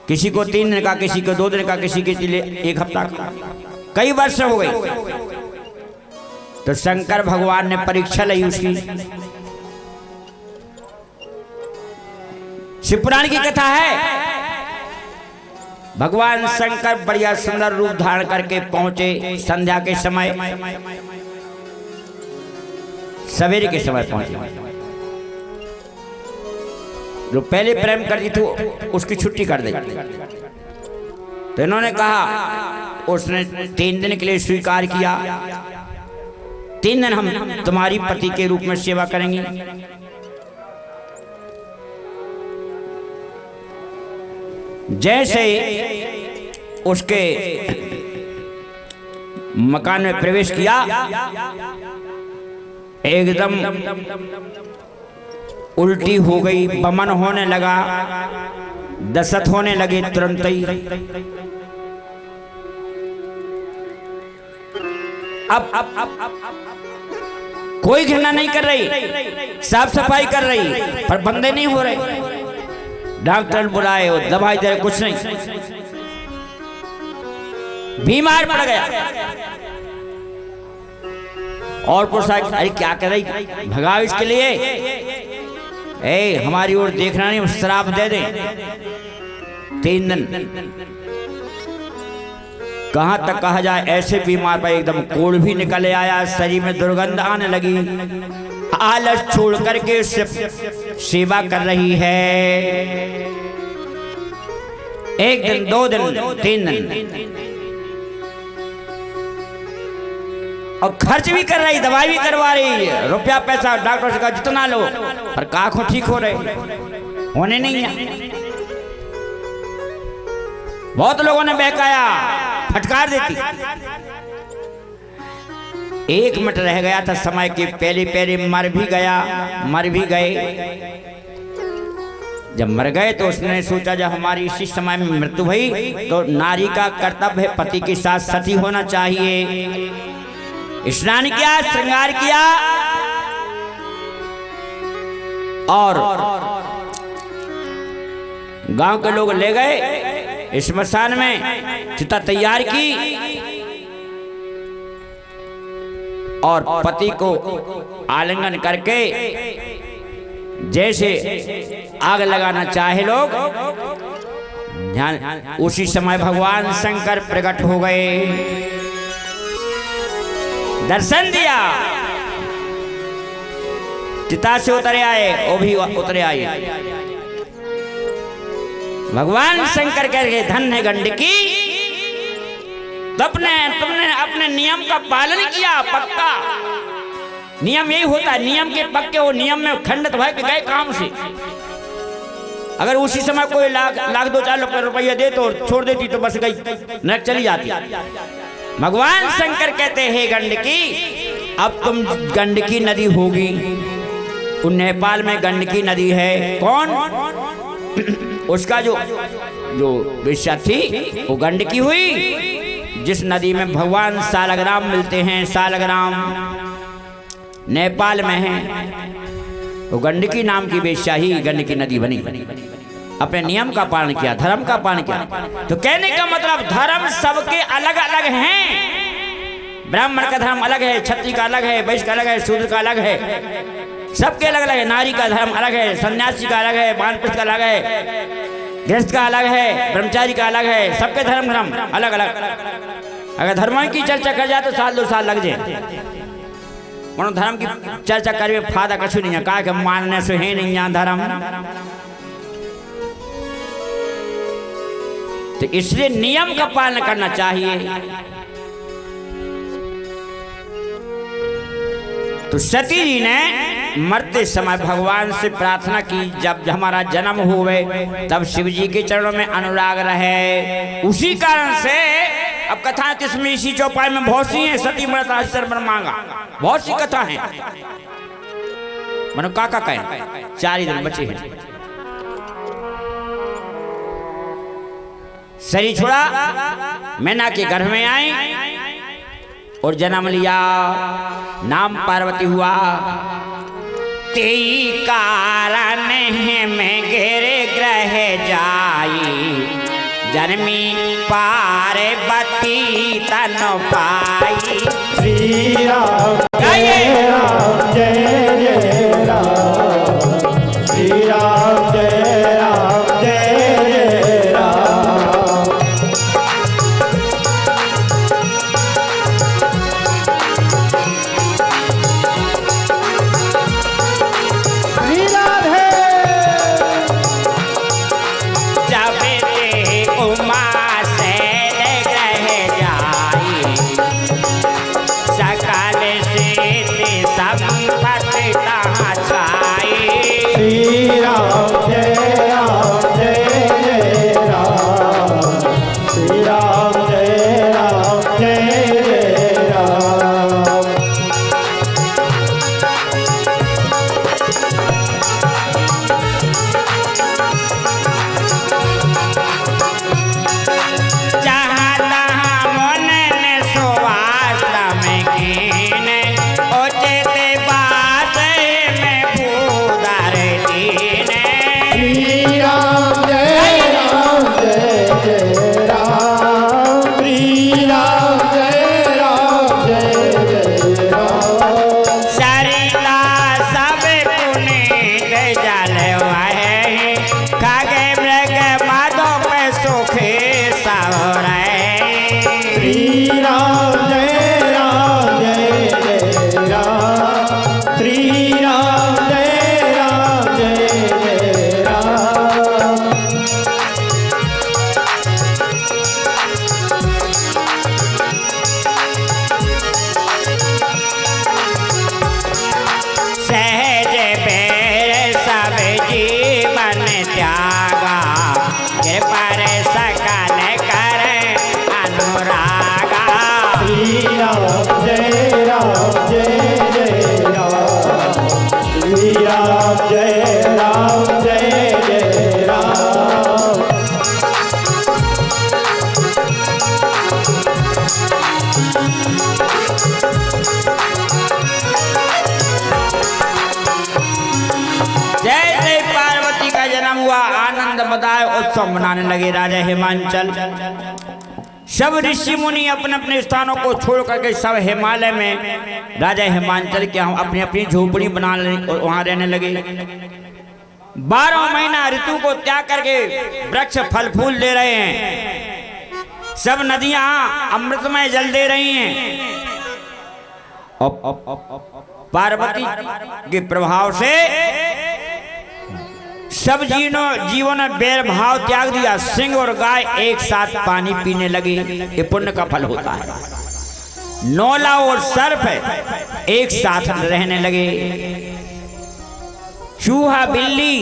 किसी को 3 दिन का, किसी को 2 दिन का, किसी के लिए 1 हफ्ता का, कई वर्ष हो गए। तो शंकर भगवान ने परीक्षा ली उसकी। शिवपुराण की कथा है, भगवान शंकर बढ़िया सुंदर रूप धारण करके पहुंचे, संध्या के समय, सवेरे के समय पहुंचे। जो पहले प्रेम करती थी उसकी छुट्टी कर दी, तो इन्होंने कहा, उसने 3 दिन के लिए स्वीकार किया, 3 दिन हम तुम्हारी पति के रूप में सेवा करेंगे। जैसे उसके मकान में प्रवेश किया, एकदम उल्टी हो गई, बमन होने लगा, दसत होने लगे तुरंत ही। अब कोई घृणा नहीं कर रही, साफ सफाई कर रही, पर बंदे नहीं हो रहे। डॉक्टर बुलाए, वो दवाई दे, कुछ नहीं, बीमार पड़ गया। और पुरुष, अरे क्या कर रही, भगाओ इसके लिए, हमारी ओर देखना नहीं, श्राप दे दे। 3 दिन, कहां तक कहा जाए, ऐसे बीमार पर एकदम कोढ़ भी निकल आया, शरीर में दुर्गंध आने लगी, आलस छोड़ करके उससे सेवा कर रही है। 1 दिन, 2 दिन, 3 दिन, और खर्च भी कर रही, दवाई भी करवा रही, रुपया पैसा डॉक्टर से कहा जितना लो, पर काखों ठीक हो रहे, होने नहीं है। बहुत लोगों ने बहकाया, फटकार देती। 1 मिनट रह गया था समय के, पहले पहले मर भी गए। जब मर गए तो उसने सोचा जब हमारी इसी समय में मृत्यु हुई तो नारी का कर्तव्य है पति के साथ सती होना चाहिए। स्नान किया, श्रृंगार किया और गांव के लोग ले गए स्मशान में, चिता तैयार की और पति को आलिंगन करके जैसे आग लगाना चाहे लोग, उसी समय भगवान शंकर प्रकट हो गए, दर्शन दिया, चिता से उतरे आए, वो भी उतरे आए। भगवान शंकर कह रहे धन्य गंडकी, तुमने अपने नियम का पालन किया, पक्का नियम यही होता है, नियम के पक्के वो नियम में खंडित भय के गए काम से। अगर उसी समय कोई लाख 2-4 रुपया दे तो छोड़ देती तो बस गई, नरक चली जाती। भगवान शंकर कहते हैं गंडकी, अब तुम गंडकी नदी होगी। उन नेपाल में गंडकी नदी है, कौन उसका जो वेश्या थी वो गंडकी हुई, जिस नदी में भगवान सालग्राम मिलते हैं। सालग्राम नेपाल में है, वो गंडकी नाम की वेश्या ही गंडकी नदी बनी। अपने नियम का पालन किया, धर्म का पालन किया। तो कहने का मतलब धर्म सबके अलग अलग हैं। ब्राह्मण का धर्म अलग है, क्षत्रिय का अलग है, वैश्य का अलग है, शूद्र का अलग है, सबके अलग अलग है। नारी का धर्म अलग है, सन्यासी का अलग है, वानप्रस्थ का अलग है, गृहस्थ का अलग है, ब्रह्मचारी का अलग है, सबके धर्म अलग अलग। अगर धर्म की चर्चा कर जाए तो 1-2 साल लग जाए। धर्म की चर्चा करे फायदा कछ नहीं है, कहा कि मानने से है नहीं यहाँ धर्म। तो इसलिए नियम का पालन करना चाहिए। तो सती जी ने मरते समय भगवान से प्रार्थना की, जब हमारा जन्म हुए तब शिव जी के चरणों में अनुराग रहे। उसी कारण से अब कथा किसमें इसी चौपाई में बहुत सी है, सती मरता अवसर पर मांगा, बहुत सी कथा है। मनो काका कहें 4 ही दिन बचे हैं। शरीर छोड़ा, मैना के गर्भ में आई और जन्म लिया, नाम पार्वती हुआ। तेई कारण में गिरे ग्रह जाई, जन्मी पार्वती तन पाई। श्री राम जय राम जय जय राम, श्री राम जय राम जय जय राम। श्री राधे जब उमा से ग्रह जाई, सकल से संपत्ति तहाँ छाई। श्री राम जय राम जय जय राम, श्री राम जय राम जय जय राम। जहाँ तहाँ मन ने सुवाश्रम कीने, उचित बात में पूदार दीने। श्री राम जय राम जय जय राम, श्री राम जय राम जय जय राम। सरिता सब पुनीत जल वहे, खगे मृग मधु पे सुखे सवरे। श्री राम जय राम जय जय राम, श्री राम जय राम जय जय राम। हुआ, आनंद मदाय उत्सव मनाने लगे राजा हिमांचल। सब ऋषि मुनि अपने अपने स्थानों को छोड़ करके सब हिमालय में राजा हिमांचल के अपनी अपनी झोपड़ी बना और वहां रहने लगे। 12 महीना ऋतु को त्याग करके वृक्ष फल फूल दे रहे हैं, सब नदियां अमृतमय जल दे रही हैं। पार्वती के प्रभाव से सब जीवों ने बैर भाव त्याग दिया। सिंह और गाय एक साथ पानी पीने लगे, ये पुण्य का फल होता है। नौला और सर्प एक साथ रहने लगे। चूहा बिल्ली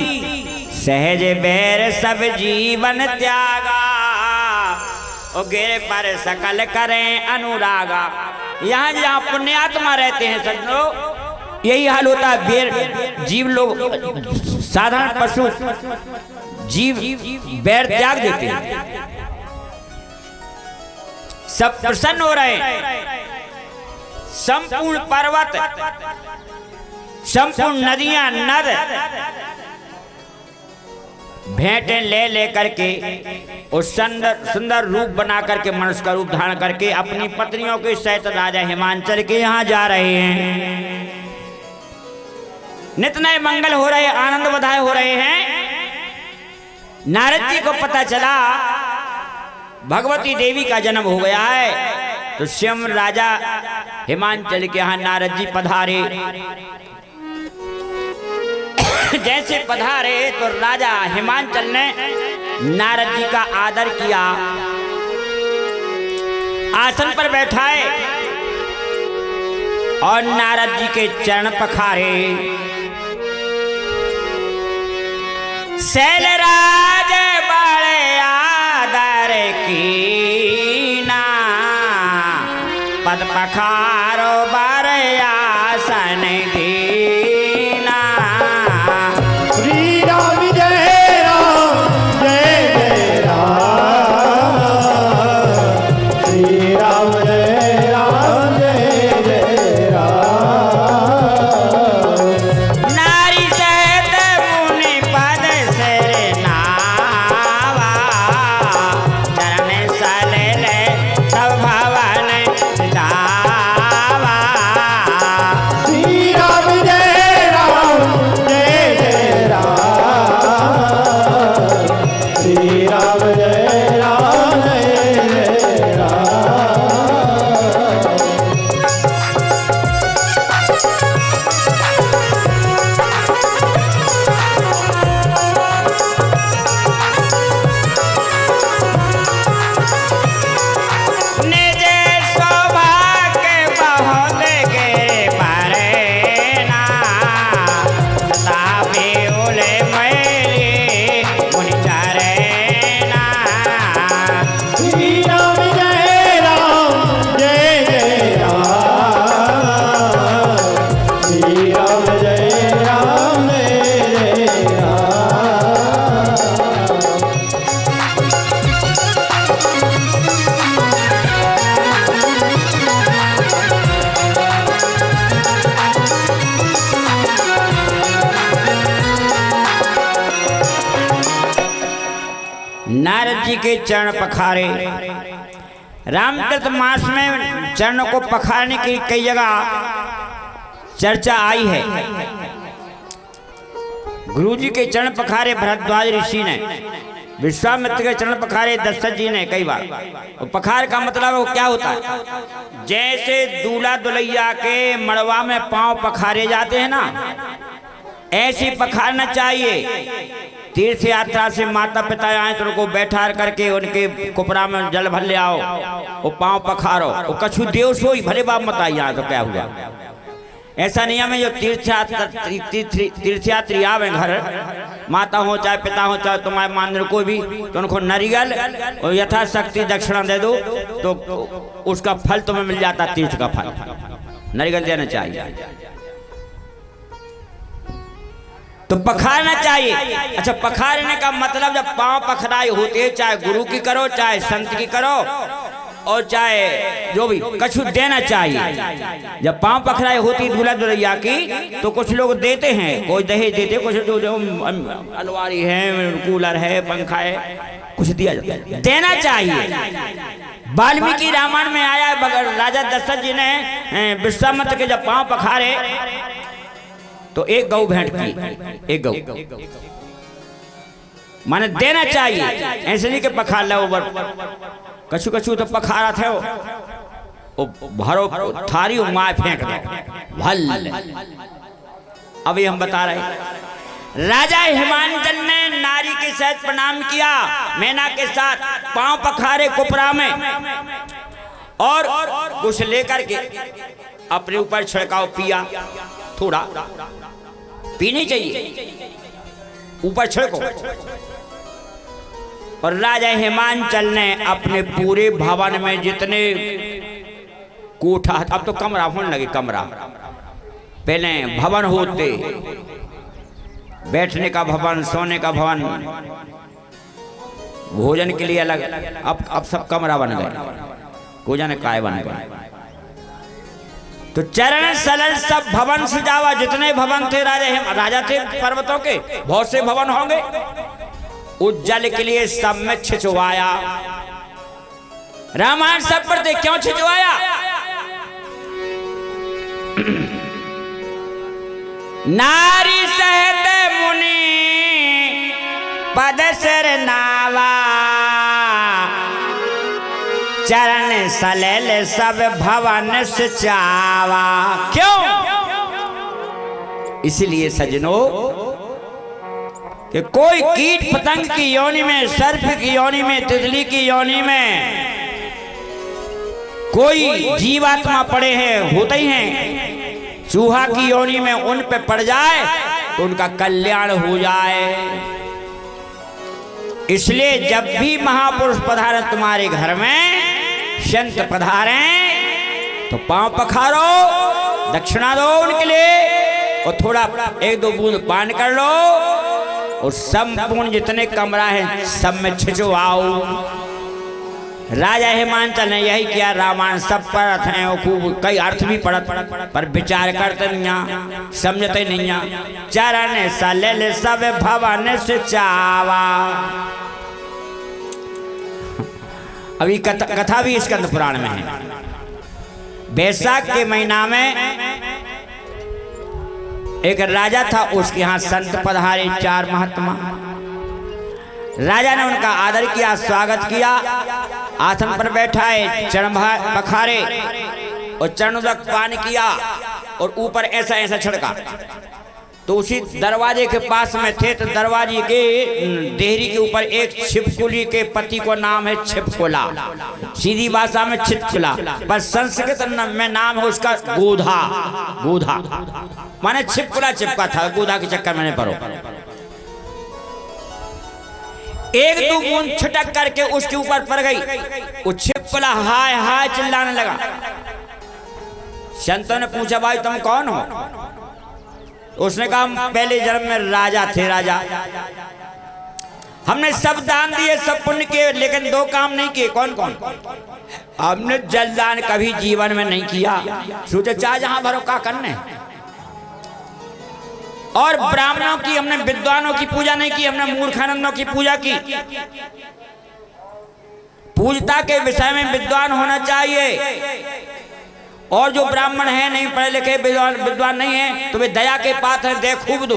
सहज बैर सब जीवन त्यागा, और गिर पर सकल करें अनुरागा। यहाँ जहाँ पुण्यात्मा रहते हैं सज्जनों, यही हाल होता है। बैर जीव लोग, साधारण पशु जीव बैर त्याग देते हैं, सब प्रसन्न हो रहे हैं। संपूर्ण पर्वत, संपूर्ण नदियां, नद भेंटें ले ले करके उस सुंदर रूप बना करके, मनुष्य का रूप धारण करके अपनी पत्नियों के सहित राजा हिमांचल के यहाँ जा रहे हैं। नित नए मंगल हो रहे, आनंद बधाई हो रहे हैं। नारद जी को पता चला भगवती देवी का जन्म हो गया है, तो स्वयं राजा हिमांचल के यहाँ नारद जी पधारे। जैसे पधारे तो राजा हिमांचल ने नारद जी का आदर किया, आसन पर बैठाए और नारद जी के चरण पखारे। शैलराज बड़े आदर कीना, पद पखारो बड़े आसन दीना। श्री राम जय राम जय जय राम, श्री राम जय राम जय जय राम। नारी सहित मुनि पद सिर नावा, चरण सलिल सब भवन जावा। श्री राम जय राम जय जय राम, श्री राम जय राम जय जय राम। निज सौभाग्य बहुत गे परेना, सदा बेउले मैली मुनि चरेना। श्री राम जय राम जय जय राम, श्री राम जय राम जय जय राम। नारद जी के चरण पखारे। रामकृत मास में चरणों को पखारने की कई जगह चर्चा आई है। गुरु जी के चरण पखारे भरद्वाज ऋषि ने, विश्वामित्र के चरण पखारे दशरथ जी ने कई बार। और पखार का मतलब वो क्या होता है? जैसे दूल्हा दुल्हैया के मड़वा में पांव पखारे जाते हैं ना, ऐसी पखारना चाहिए। तीर्थ यात्रा से माता पिता आए तो उनको बैठा करके उनके कुपरा में जल भर ले आओ, वो पांव पखारो, वो कछु देव सोई भले बाप मत आई। यहाँ तो क्या हुआ? ऐसा नियम है जो तीर्थयात्री आवे घर, माता हो चाहे पिता हो चाहे तुम्हारे मान कोई भी, तो उनको नारियल और यथाशक्ति दक्षिणा दे दो तो उसका फल तुम्हें मिल जाता, तीर्थ का फल। नारियल देना चाहिए, तो पखारना चाहिए। अच्छा, पखारने का मतलब जब पांव पखराई होती है, चाहे गुरु की करो चाहे संत की करो, और चाहे जो भी कछु देना चाहिए। जब पांव पखराई होती दूल्हा दुल्हैया की तो कुछ लोग देते हैं, कोई दहेज देते, कुछ जो अलमारी है, कूलर है, पंखा है, कुछ दिया जाता है, देना चाहिए। वाल्मीकि रामायण में आया बगैर राजा दशरथ जी ने विश्वामित्र के जब पांव पखारे तो एक गौ भेंट की, एक गौ माने देना चाहिए, ऐसे नहीं कि पखार लो। कछु कछु तो पखारा थे वो भरो थारी माँ फेंक दो भल। अभी हम बता रहे राजा हिमांचल ने नारी के साथ प्रणाम किया, मैना के साथ पांव पखारे कुपरा में और कुछ लेकर के अपने ऊपर छिड़काव पिया। थोड़ा पीनी चाहिए, ऊपर छिड़को। और राजा हिमांचल ने अपने पूरे भवन में जितने कोठा, अब तो कमरा होने लगे, कमरा पहले भवन होते, बैठने का भवन, सोने का भवन, भोजन के लिए अलग, अब सब कमरा बन गए, पूजन काय बन गए। तो चरण सलल सब भवन सजावा, जितने भवन थे राजा थे पर्वतों के, बहुत से भवन होंगे, उज्जल के लिए सब में छिचवाया। रामायण सब पर देख क्यों छिचवाया? नारी सहते मुनि पद सिर नावा, चरण सलल सब भवन सजावा। क्यों? इसलिए सजनों कि कोई कीट पतंग की योनि में, सर्प की योनि में, तितली की योनि में कोई जीवात्मा पड़े हैं, होते ही हैं, चूहा की योनि में उन पे पड़ जाए तो उनका कल्याण हो जाए। इसलिए जब भी महापुरुष पधारे तुम्हारे घर में, संत पधारे तो पांव पखारो, दक्षिणा दो उनके लिए और थोड़ा एक दो बूंद पान कर लो और संपूर्ण जितने कमरा है सब में छिचवाओ। राजा हिमांचल ने यही किया। रामायण सब पर अर्थ हैं और खूब कई अर्थ भी पढ़त पर विचार करते नहीं, समझते नहीं। चरण सलल सब भवन सजावा। अभी कथा भी स्कंद पुराण में है। बैसाख के महीना में एक राजा था, उसके यहाँ संत पधारे, चार महात्मा। राजा ने उनका आदर किया, स्वागत किया, आसन पर बैठाए, चरण पखारे और चरणोदक पान किया और ऊपर ऐसा ऐसा छिड़का। तो उसी दरवाजे के पास में थे, तो दरवाजे के देहरी के ऊपर एक छिपकुली के पति को नाम है छिपकुला, सीधी भाषा में छिपकुला, पर संस्कृत में नाम है उसका गोधा। गोधा माने छिपकुला चिपका था, गोधा के चक्कर में नहीं पड़ो। एक दो बूंद छिटक करके उसके ऊपर पड़ गई, वो छिपकुला हाय हाय चिल्लाने लगा। संतों ने पूछा, भाई तुम कौन हो? उसने कहा, पहले जन्म में राजा थे। राजा हमने सब दान दिए, सब पुण्य किए, लेकिन दो काम नहीं किए। कौन कौन? हमने जलदान कभी जीवन में नहीं किया, सोचे चाहे जहां भरो का करने। और ब्राह्मणों की, हमने विद्वानों की पूजा नहीं की, हमने मूर्खानंदों की पूजा की। पूजता के विषय में विद्वान होना चाहिए। और जो ब्राह्मण है नहीं पढ़े लिखे, विद्वान नहीं है, तो वे दया के पात्र दे खूब दो।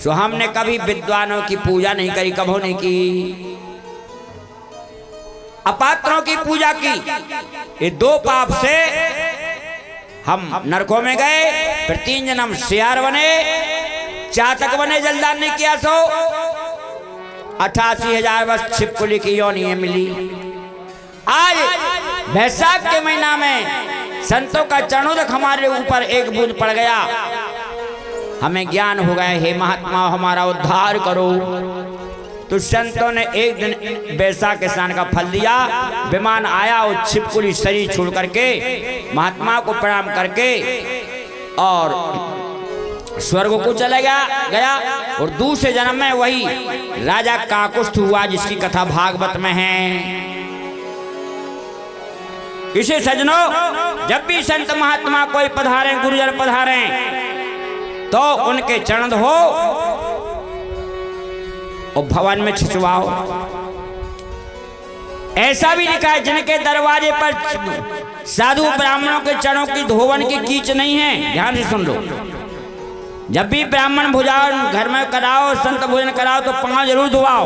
सो हमने कभी विद्वानों की पूजा नहीं करी, कभो नहीं की। अपात्रों की पूजा की। ये दो पाप से हम नरकों में गए, फिर 3 जन्म सियार बने, चातक बने, जलदान नहीं किया सो 88,000 वर्ष छिपकुली की योनि मिली। आज बैसाख के महीना में संतों का चरणोदक हमारे ऊपर एक बूंद पड़ गया, हमें ज्ञान हो गया, हे महात्मा हमारा उद्धार करो। तो संतों ने एक दिन बैसाख के स्नान का फल दिया। विमान आया और छिपकुली शरीर छोड़ करके महात्मा को प्रणाम करके और स्वर्ग को चला गया और दूसरे जन्म में वही राजा काकुस्थ हुआ, जिसकी कथा भागवत में है। इसे सजनों, जब भी संत महात्मा कोई पधारे, गुरुजन पधारे, तो उनके चरण धो और भवन में छिचवाओ। ऐसा भी लिखा है, जिनके दरवाजे पर साधु ब्राह्मणों के चरणों की धोवन की कीच नहीं है। ध्यान से सुन लो, जब भी ब्राह्मण भोजन घर में कराओ, संत भोजन कराओ, तो पांव जरूर धोवाओ।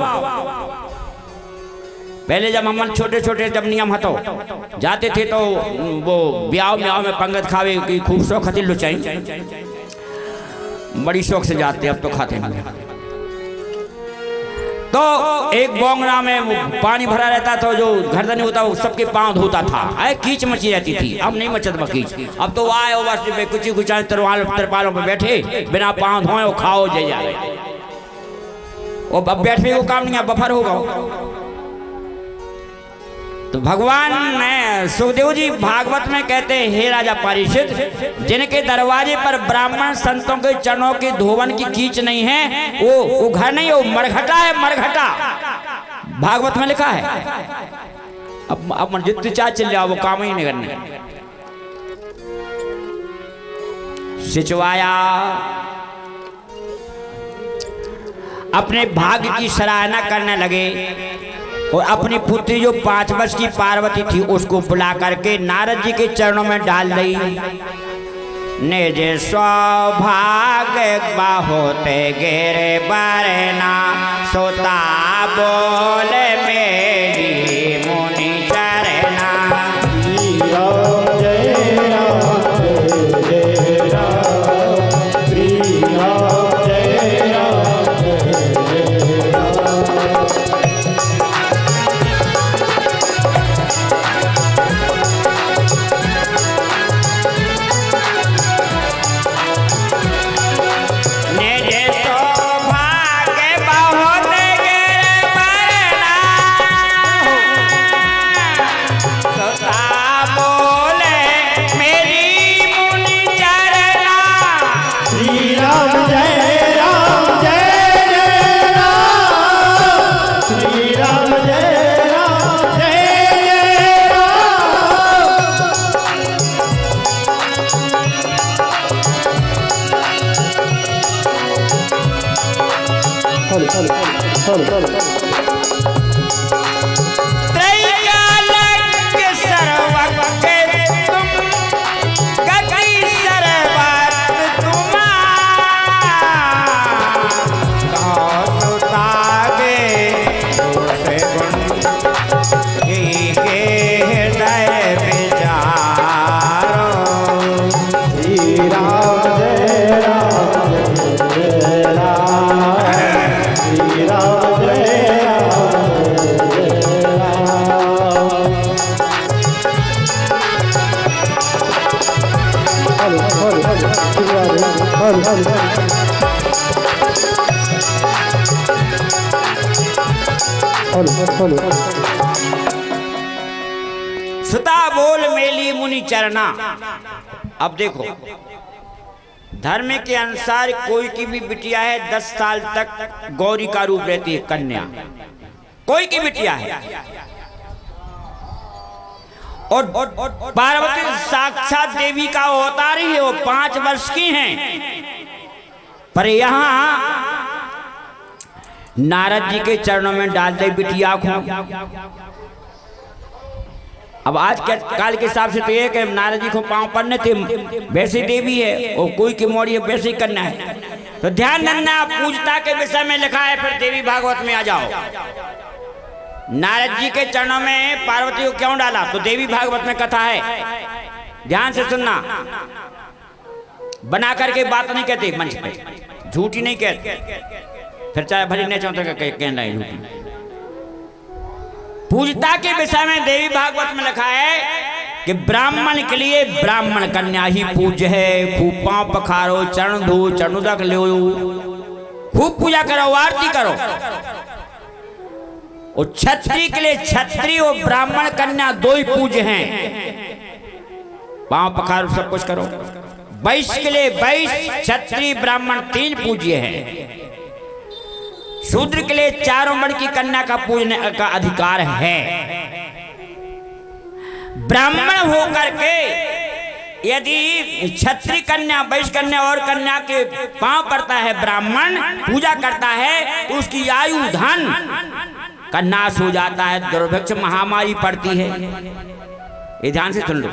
पहले जब हम छोटे छोटे जब नियम हतो जाते थे, तो वो ब्याह म्याह में पंगत खावे की खूब शौक हती, लुचाई बड़ी शौक से जाते, अब तो खाते हैं। तो एक बोंगना में पानी भरा रहता था, जो घरदनी होता वो सबके पांव धोता था। अरे कीच मची रहती थी, अब नहीं मचत कीच। अब तो आए बस कुछ कुछ तरपालों पर बैठे बिना पांव धोए वो खाओ जय जाए। वो अब बैठने को काम नहीं है, बफर होगा। तो भगवान ने सुखदेव जी भागवत में कहते हैं, हे राजा परीक्षित, जिनके दरवाजे पर ब्राह्मण संतों के चरणों की धोवन की कीच नहीं है, वो घर नहीं, वो मरघटा है, मरघटा। भागवत में लिखा है। अब जितनी चाह चल जाओ, वो काम ही नहीं करने। सिचवाया, अपने भाग्य की सराहना करने लगे और अपनी पुत्री जो 5 वर्ष की पार्वती थी उसको बुला करके नारद जी के चरणों में डाल दी। निज सौभाग्य बाहोते गिरे बरना, सोता बोले मेरी मुनि चरना। सुता बोल मेली मुनि चरना। अब देखो, धर्म के अनुसार कोई की भी बिटिया है 10 साल तक गौरी का रूप रहती है, कन्या कोई की बिटिया है। और पार्वती साक्षात देवी का अवतार ही है, वो 5 वर्ष की हैं। पर यहाँ नारद जी के चरणों में डाल दे बिटिया को। अब आज के काल के हिसाब से तो ये कि नारद जी को पांव पड़ने थे, वैसे देवी है और कोई की मोड़ी है वैसे ही करना है। तो ध्यान रखना, पूजता के विषय में लिखा है। फिर देवी भागवत में आ जाओ, नारद जी के चरणों में पार्वती को क्यों डाला, तो देवी भागवत में कथा है। ध्यान से सुनना, बना करके बात नहीं कहते मंच पे, झूठी नहीं कहते, फिर चाहे भले नहीं चाहते कहना है झूठी। पूजता के विषय में देवी भागवत में लिखा है कि ब्राह्मण के लिए ब्राह्मण कन्या ही पूज्य है। खूब पांव पखारो, चरण धो, चरणोदक लो, खूब पूजा करो, आरती करो। और क्षत्रिय के लिए क्षत्रिय और ब्राह्मण कन्या 2 ही पूज्य हैं। पांव पखारो, सब कुछ करो। वैश्य के लिए वैश्य, क्षत्रिय, ब्राह्मण 3 पूज्य हैं। शूद्र के लिए 4 उम्र की कन्या का पूजने का अधिकार है। ब्राह्मण होकर के यदि क्षत्रिय कन्या, वैश्य कन्या और कन्या के पांव पड़ता है, ब्राह्मण पूजा करता है, तो उसकी आयु धन का नाश हो जाता है, दुर्भिक्ष महामारी पड़ती है। ये ध्यान से सुन लो।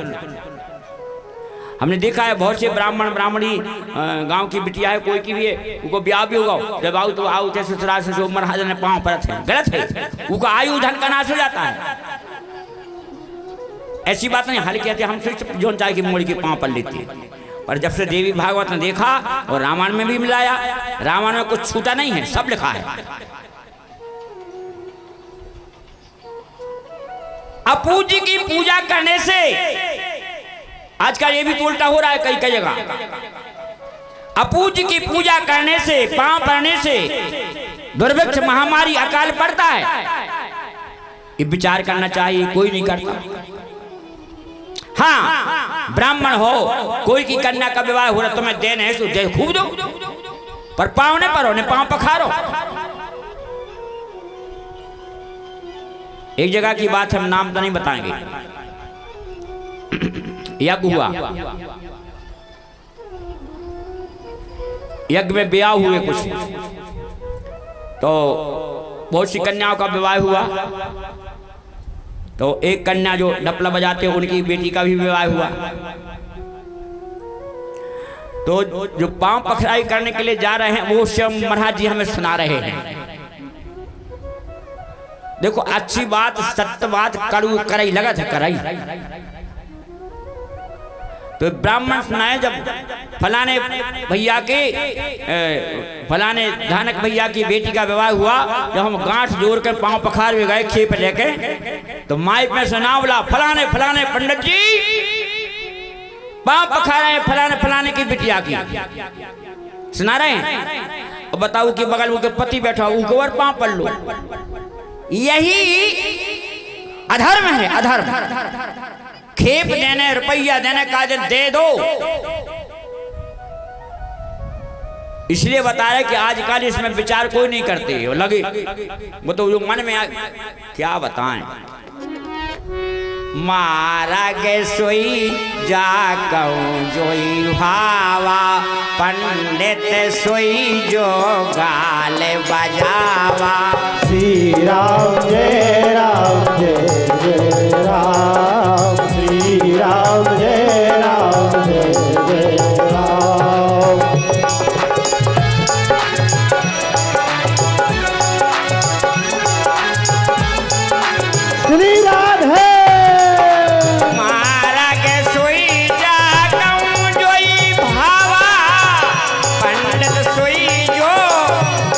हमने देखा है बहुत से ब्राह्मण ब्राह्मणी गांव की बिटिया है, कोई की भी है, उनको ब्याह भी होगा, जब आओ तो आओ थे ससुराल से, महाराज ने पांव पड़त है, गलत है, उनका आयु धन का नाश हो जाता है। ऐसी बात नहीं, हाल कहते हम सिर्फ जोन चाहे की मोड़ी के पांव पड़ लेती है, पर जब से देवी भागवत ने देखा और रामायण में भी मिलाया, रामायण में कुछ छूटा नहीं है, सब लिखा है। अपूज्य की पूजा करने से, आजकल ये भी तो उल्टा हो रहा है कई कई जगह, अपूज्य की पूजा करने से, पांव पड़ने से दुर्भिक्ष महामारी अकाल पड़ता है। ये विचार करना चाहिए, कोई नहीं करता। हाँ, ब्राह्मण हो, कोई की कन्या का विवाह हो रहा, तुम्हें देन है तो दे, खूब दो, पर पांव ने परो, ने पांव पखारो। एक जगह की बात हम नाम तो नहीं बताएंगे, यज्ञ हुआ, यज्ञ में ब्याह हुए कुछ, तो बहुत सी कन्याओं का विवाह हुआ, तो एक कन्या जो डपला बजाते हैं, उनकी बेटी का भी विवाह हुआ। तो जो पांव पखराई करने के लिए जा रहे हैं, वो स्वयं महाराज जी हमें सुना रहे हैं। देखो, अच्छी बात, सत्य बात, कड़ू कराई लगा था, कराई। तो ब्राह्मण सुनाए, जब फलाने भैया के, फलाने धानक भैया की बेटी का विवाह हुआ, जब हम गांठ जोड़ कर पांव पखार में गए खेप लेके, तो माइक में सुना बोला, फलाने फलाने पंडित जी पांव पखार रहे हैं फलाने फलाने की बिटिया की, सुना रहे हैं। और बताओ कि बगल में पति बैठा, उनको और पांव पड़ लो। यही अधर्म है, अधर्म। खेप देने, रुपया देने का दे दो, इसलिए बता रहे कि आजकल इसमें विचार कोई नहीं करते, वो लगे वो तो जो मन में क्या बताएं। मारा गे सोई जा कहूँ जोई भावा, पंडित सोई जो गाल बजावा। श्री राम जय राम जय जय राम, श्री राम जय राम जय जय राम। श्री राधे मारा के सोई जा कहूँ जोई भावा, पंडित सोई जो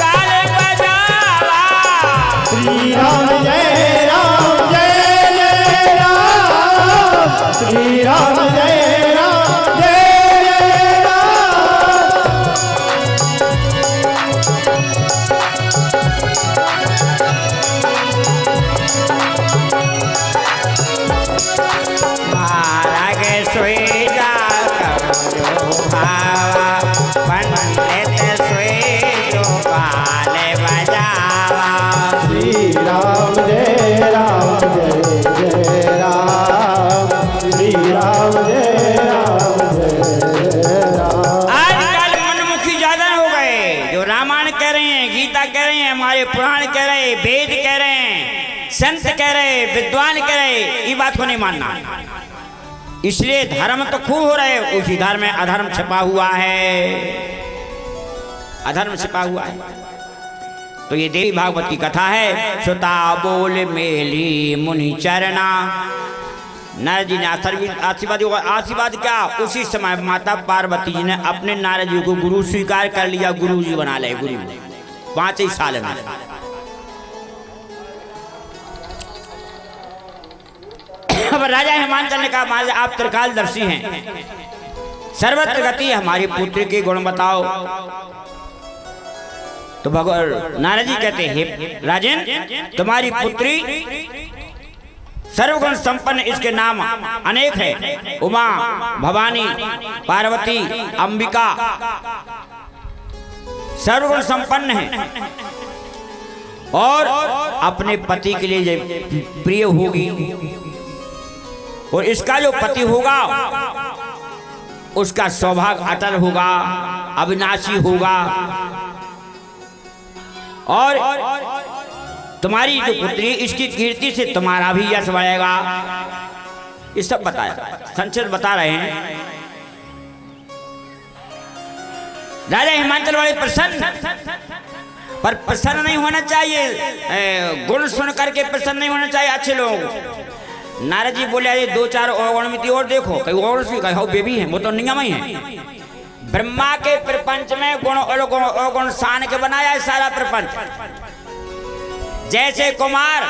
गाल बजावा। श्री राम जय राम जय जय राम, श्री राम जय राम जय जय राम। मारा के सोई जा कहूँ जो भावा, पंडित सोई जो गाल बजावा। श्री राम जय राम जय जय राम, श्री राम जय राम जय राम। आजकल मनमुखी ज्यादा हो गए, जो रामायण कह रहे हैं, गीता कह रहे हैं, हमारे पुराण कह रहे हैं, वेद कह रहे हैं, संत कह रहे हैं, विद्वान कह रहे हैं, ये बात को नहीं मानना। इसलिए धर्म तो खूब हो रहे, उसी धर्म में अधर्म छिपा हुआ है, अधर्म छिपा हुआ है। तो ये देवी भागवत की कथा है। सुता बोल मेली मुनि चरना, नारद जी ने आशीर्वाद होगा। आशीर्वाद क्या, उसी समय माता पार्वती जी ने अपने नारद जी को गुरु स्वीकार कर लिया, गुरु जी बना ले, गुरु 5 ही साल में। अब राजा हिमांचल ने कहा, महाराज आप त्रिकालदर्शी हैं, सर्वत्र गति हमारी पुत्र के गुण बताओ। तो भगवान नारद जी कहते हैं, राजन तुम्हारी पुत्री सर्वगुण संपन्न, इसके नाम अनेक है, उमा, भवानी, पार्वती, अंबिका, सर्वगुण संपन्न है और अपने पति के लिए प्रिय होगी। और इसका जो पति होगा उसका सौभाग्य अटल होगा, अविनाशी होगा। और तुम्हारी जो पुत्री इसकी कीर्ति से तुम्हारा भी यश बढ़ेगा। ये सब बताया, संक्षिप्त बता रहे हैं। राजा हिमांचल वाले प्रसन्न, पर प्रसन्न नहीं होना चाहिए, गुण सुन करके प्रसन्न नहीं होना चाहिए अच्छे लोग। नारद जी बोले अरे 2-4 और मिति और देखो, कहीं और सी कहीं बेबी है, वो तो नियम ही है। ब्रह्मा के प्रपंच में गुण अवगुण शान के बनाया है सारा प्रपंच। जैसे कुमार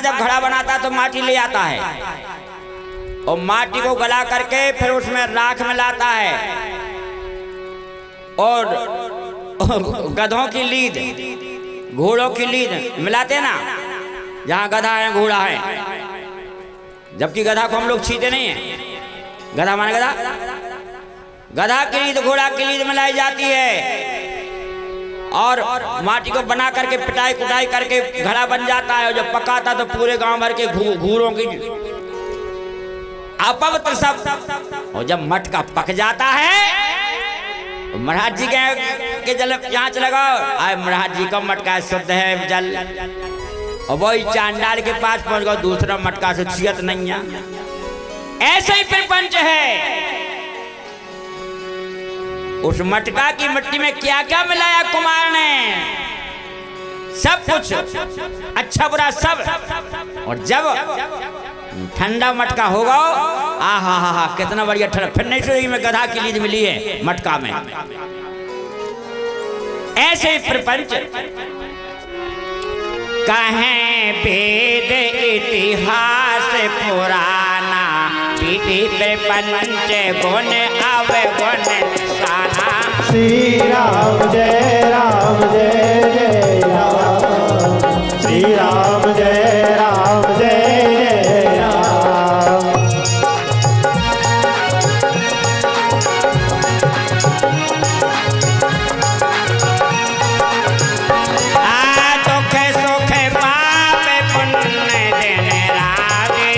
जब घड़ा बनाता तो माटी ले आता है और माटी को गला करके फिर उसमें राख मिलाता है और गधों की लीद, घोड़ों की लीद मिलाते ना, जहां गधा है घोड़ा है। जबकि गधा को हम लोग छीते नहीं है, गधा माने गधा की लीद घोड़ा की लीद मिलाई जाती है और माटी को बना करके पिटाई कुटाई करके घड़ा बन जाता है। और जब पकाता तो पूरे गांव भर के घूरों की अपवित्र सब। और जब मटका पक जाता है महाराज जी के जल जांच लगाओ, आए महाराज जी का मटका शुद्ध है जल, और वही चांडाल के पास पहुंच गया दूसरा मटका से छियत नहीं है। ऐसे ही प्रपंच है। उस मटका की मिट्टी में क्या क्या मिलाया कुमार ने, सब कुछ अच्छा बुरा सब। और जब ठंडा मटका होगा, आहा कितना बढ़िया ठंडा। फिर नहीं सोई में गधा की लीद मिली है मटका में। ऐसे ही प्रपंच कहें वेद इतिहास पुराना, पीढ़ी प्रपंच गुण अवगुण साना। श्री राम जय राम जय जय राम, श्री राम जय राम जय जय राम। दुख सुख पाप पुण्य दिन राधे,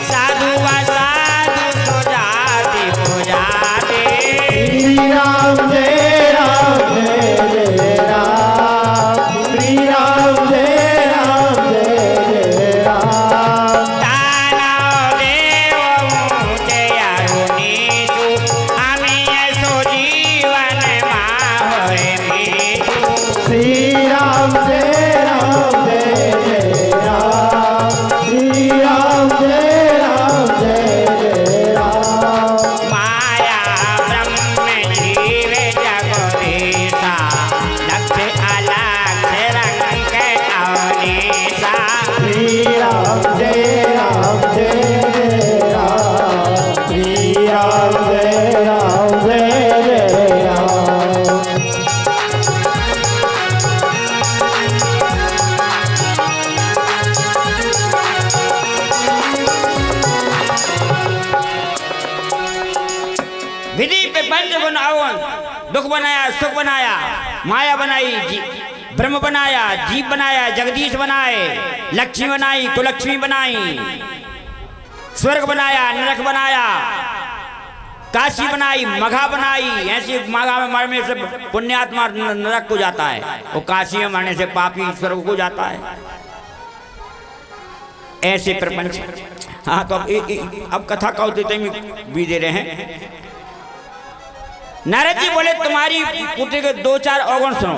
साधु असाधु सुजाति पुजाति। श्री राम जय राम जय जय राम, श्री राम जय राम जय जय राम। दानव देव जय अरुणीषु, अमी सो जीवन माहोरे मीठू। श्री राम जय राम जय जय राम, श्री राम जय राम जय जय राम। माया ब्रह्म जीव जगदीशा, लक्ष्य अलक्ष्य रंग अवनीशा। श्री राम जय राम जय जय राम, श्री राम जय राम जय जय राम। विधि पे पंच गुण अवगुण, दुख बनाया सुख बनाया, माया बनाई, ब्रह्म बनाया, जीव बनाया, जगदीश बनाए, लक्ष्मी बनाई, कुलक्ष्मी बनाई, स्वर्ग बनाया, नरक बनाया, काशी बनाई, मघा बनाई। ऐसी मघा में मरने से पुण्यात्मा नरक को जाता है, वो काशी में मरने से पापी स्वर्ग को जाता है। ऐसे प्रपंच। हाँ तो अब कथा का उद्देश्य भी दे रहे हैं। नारद जी बोले तुम्हारी पुत्री के 2-4 अवगुण सुनो।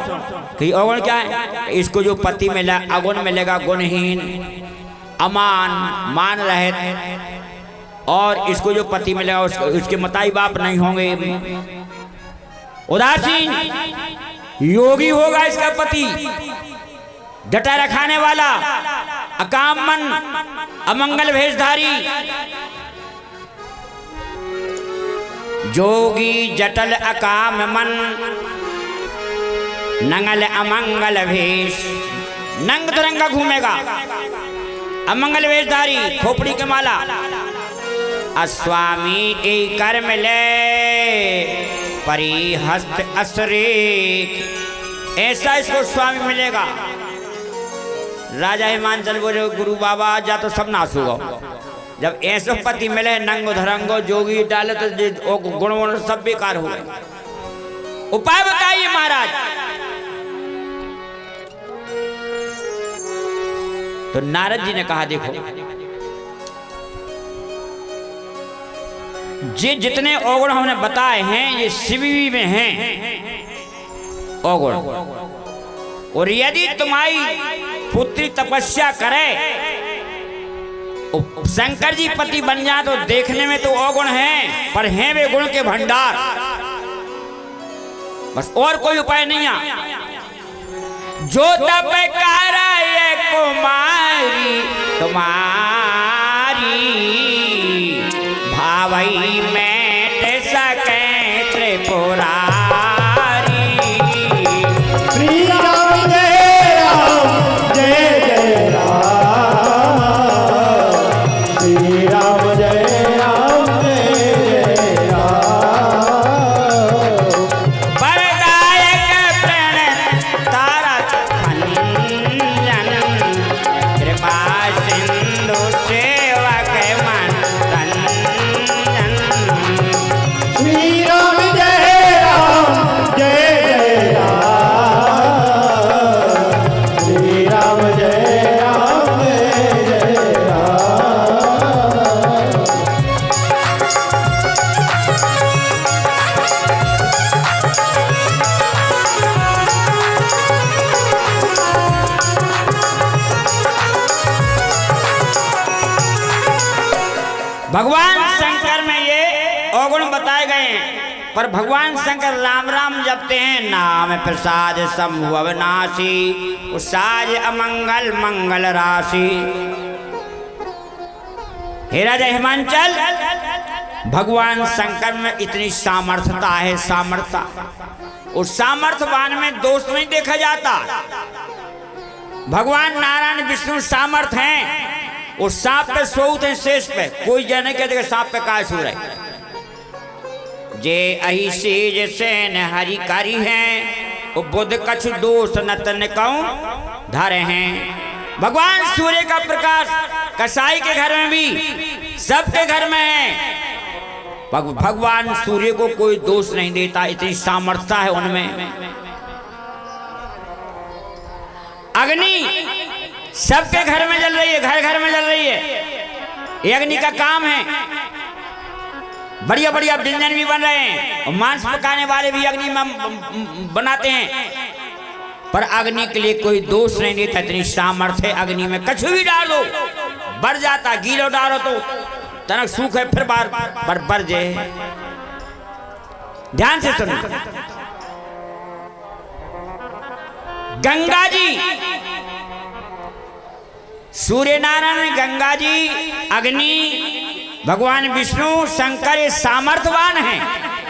कि अवगुण क्या है? इसको जो पति मिला अवगुण मिलेगा, गुणहीन, अमान, मान रहित। और इसको जो पति मिलेगा उसके मताई बाप नहीं होंगे, उदासीन, योगी होगा इसका पति, डटा रखाने वाला, अकाम मन, अमंगल भेषधारी, जोगी जटल अकाम मन, नंगल अमंगल भेष। नंग तिरंगा घूमेगा, अमंगल वेशधारी, खोपड़ी के माला, अस्वामी के कर मिले, परिहस्त असुरे। ऐसा इसको स्वामी मिलेगा। राजा हिमांचल बोले गुरु बाबा जा तो सब नाश होगा। जब ऐसो पति मिले नंगो धरंगो जोगी डाले तो गुण सब बेकार हो गए। उपाय बताइए महाराज। तो नारद जी ने कहा देखो ये जितने अवगुण हमने बताए हैं ये शिवी में हैं अवगुण, और यदि तुम्हारी पुत्री तपस्या करे शंकर जी पति बन जाए तो देखने में तो अवगुण हैं पर हैं वे गुण के भंडार, बस और कोई उपाय नहीं है। जो तप करे कुमारी तुम्हारी भावई में सके त्रिपुरारी। श्री राम जय राम जय जय राम, श्री राम जय राम जय जय राम। वरदायक प्रण तारक भंजन कृपा सिंधु सेवक मन रंजन। श्री राम जय राम जय जय राम, श्री राम जय राम जय जय राम। भगवान शंकर में ये अवगुण बताए गए हैं, पर भगवान शंकर राम राम जपते हैं। नाम प्रसाद शंभु अविनाशी, साज अमंगल मंगल राशि। हे राजा हिमांचल, भगवान शंकर में इतनी सामर्थ्यता है, सामर्थ्य, उस सामर्थ्यवान में दोष नहीं देखा जाता। भगवान नारायण विष्णु सामर्थ हैं, उस सांप पे सोते हैं शेष पे, कोई जाने के देखे सांप पे काय सो रहे। जे अही सेज सेन हरिकारी हैं, वो बुद्ध कछु दोष नतन कहूं धरे हैं। भगवान सूर्य का प्रकाश कसाई के घर में भी सबके घर में है। भगवान सूर्य को कोई दोष नहीं देता, इतनी सामर्थ्य है उनमें। अग्नि सबके घर में जल रही है, घर घर में जल रही है, ये अग्नि का काम है। बढ़िया बढ़िया व्यंजन भी बन रहे हैं और मांस पकाने वाले भी अग्नि में बनाते हैं, पर अग्नि के लिए कोई दोष नहीं देता, इतनी सामर्थ्य है अग्नि में। कछु भी डाल दो बढ़ जाता, गीलो डालो तो तनक सूखे फिर बार पर बढ़ जाए। ध्यान से सुनो, गंगा जी, सूर्य नारायण, गंगा जी, अग्नि, भगवान विष्णु शंकर ये सामर्थ्यवान हैं,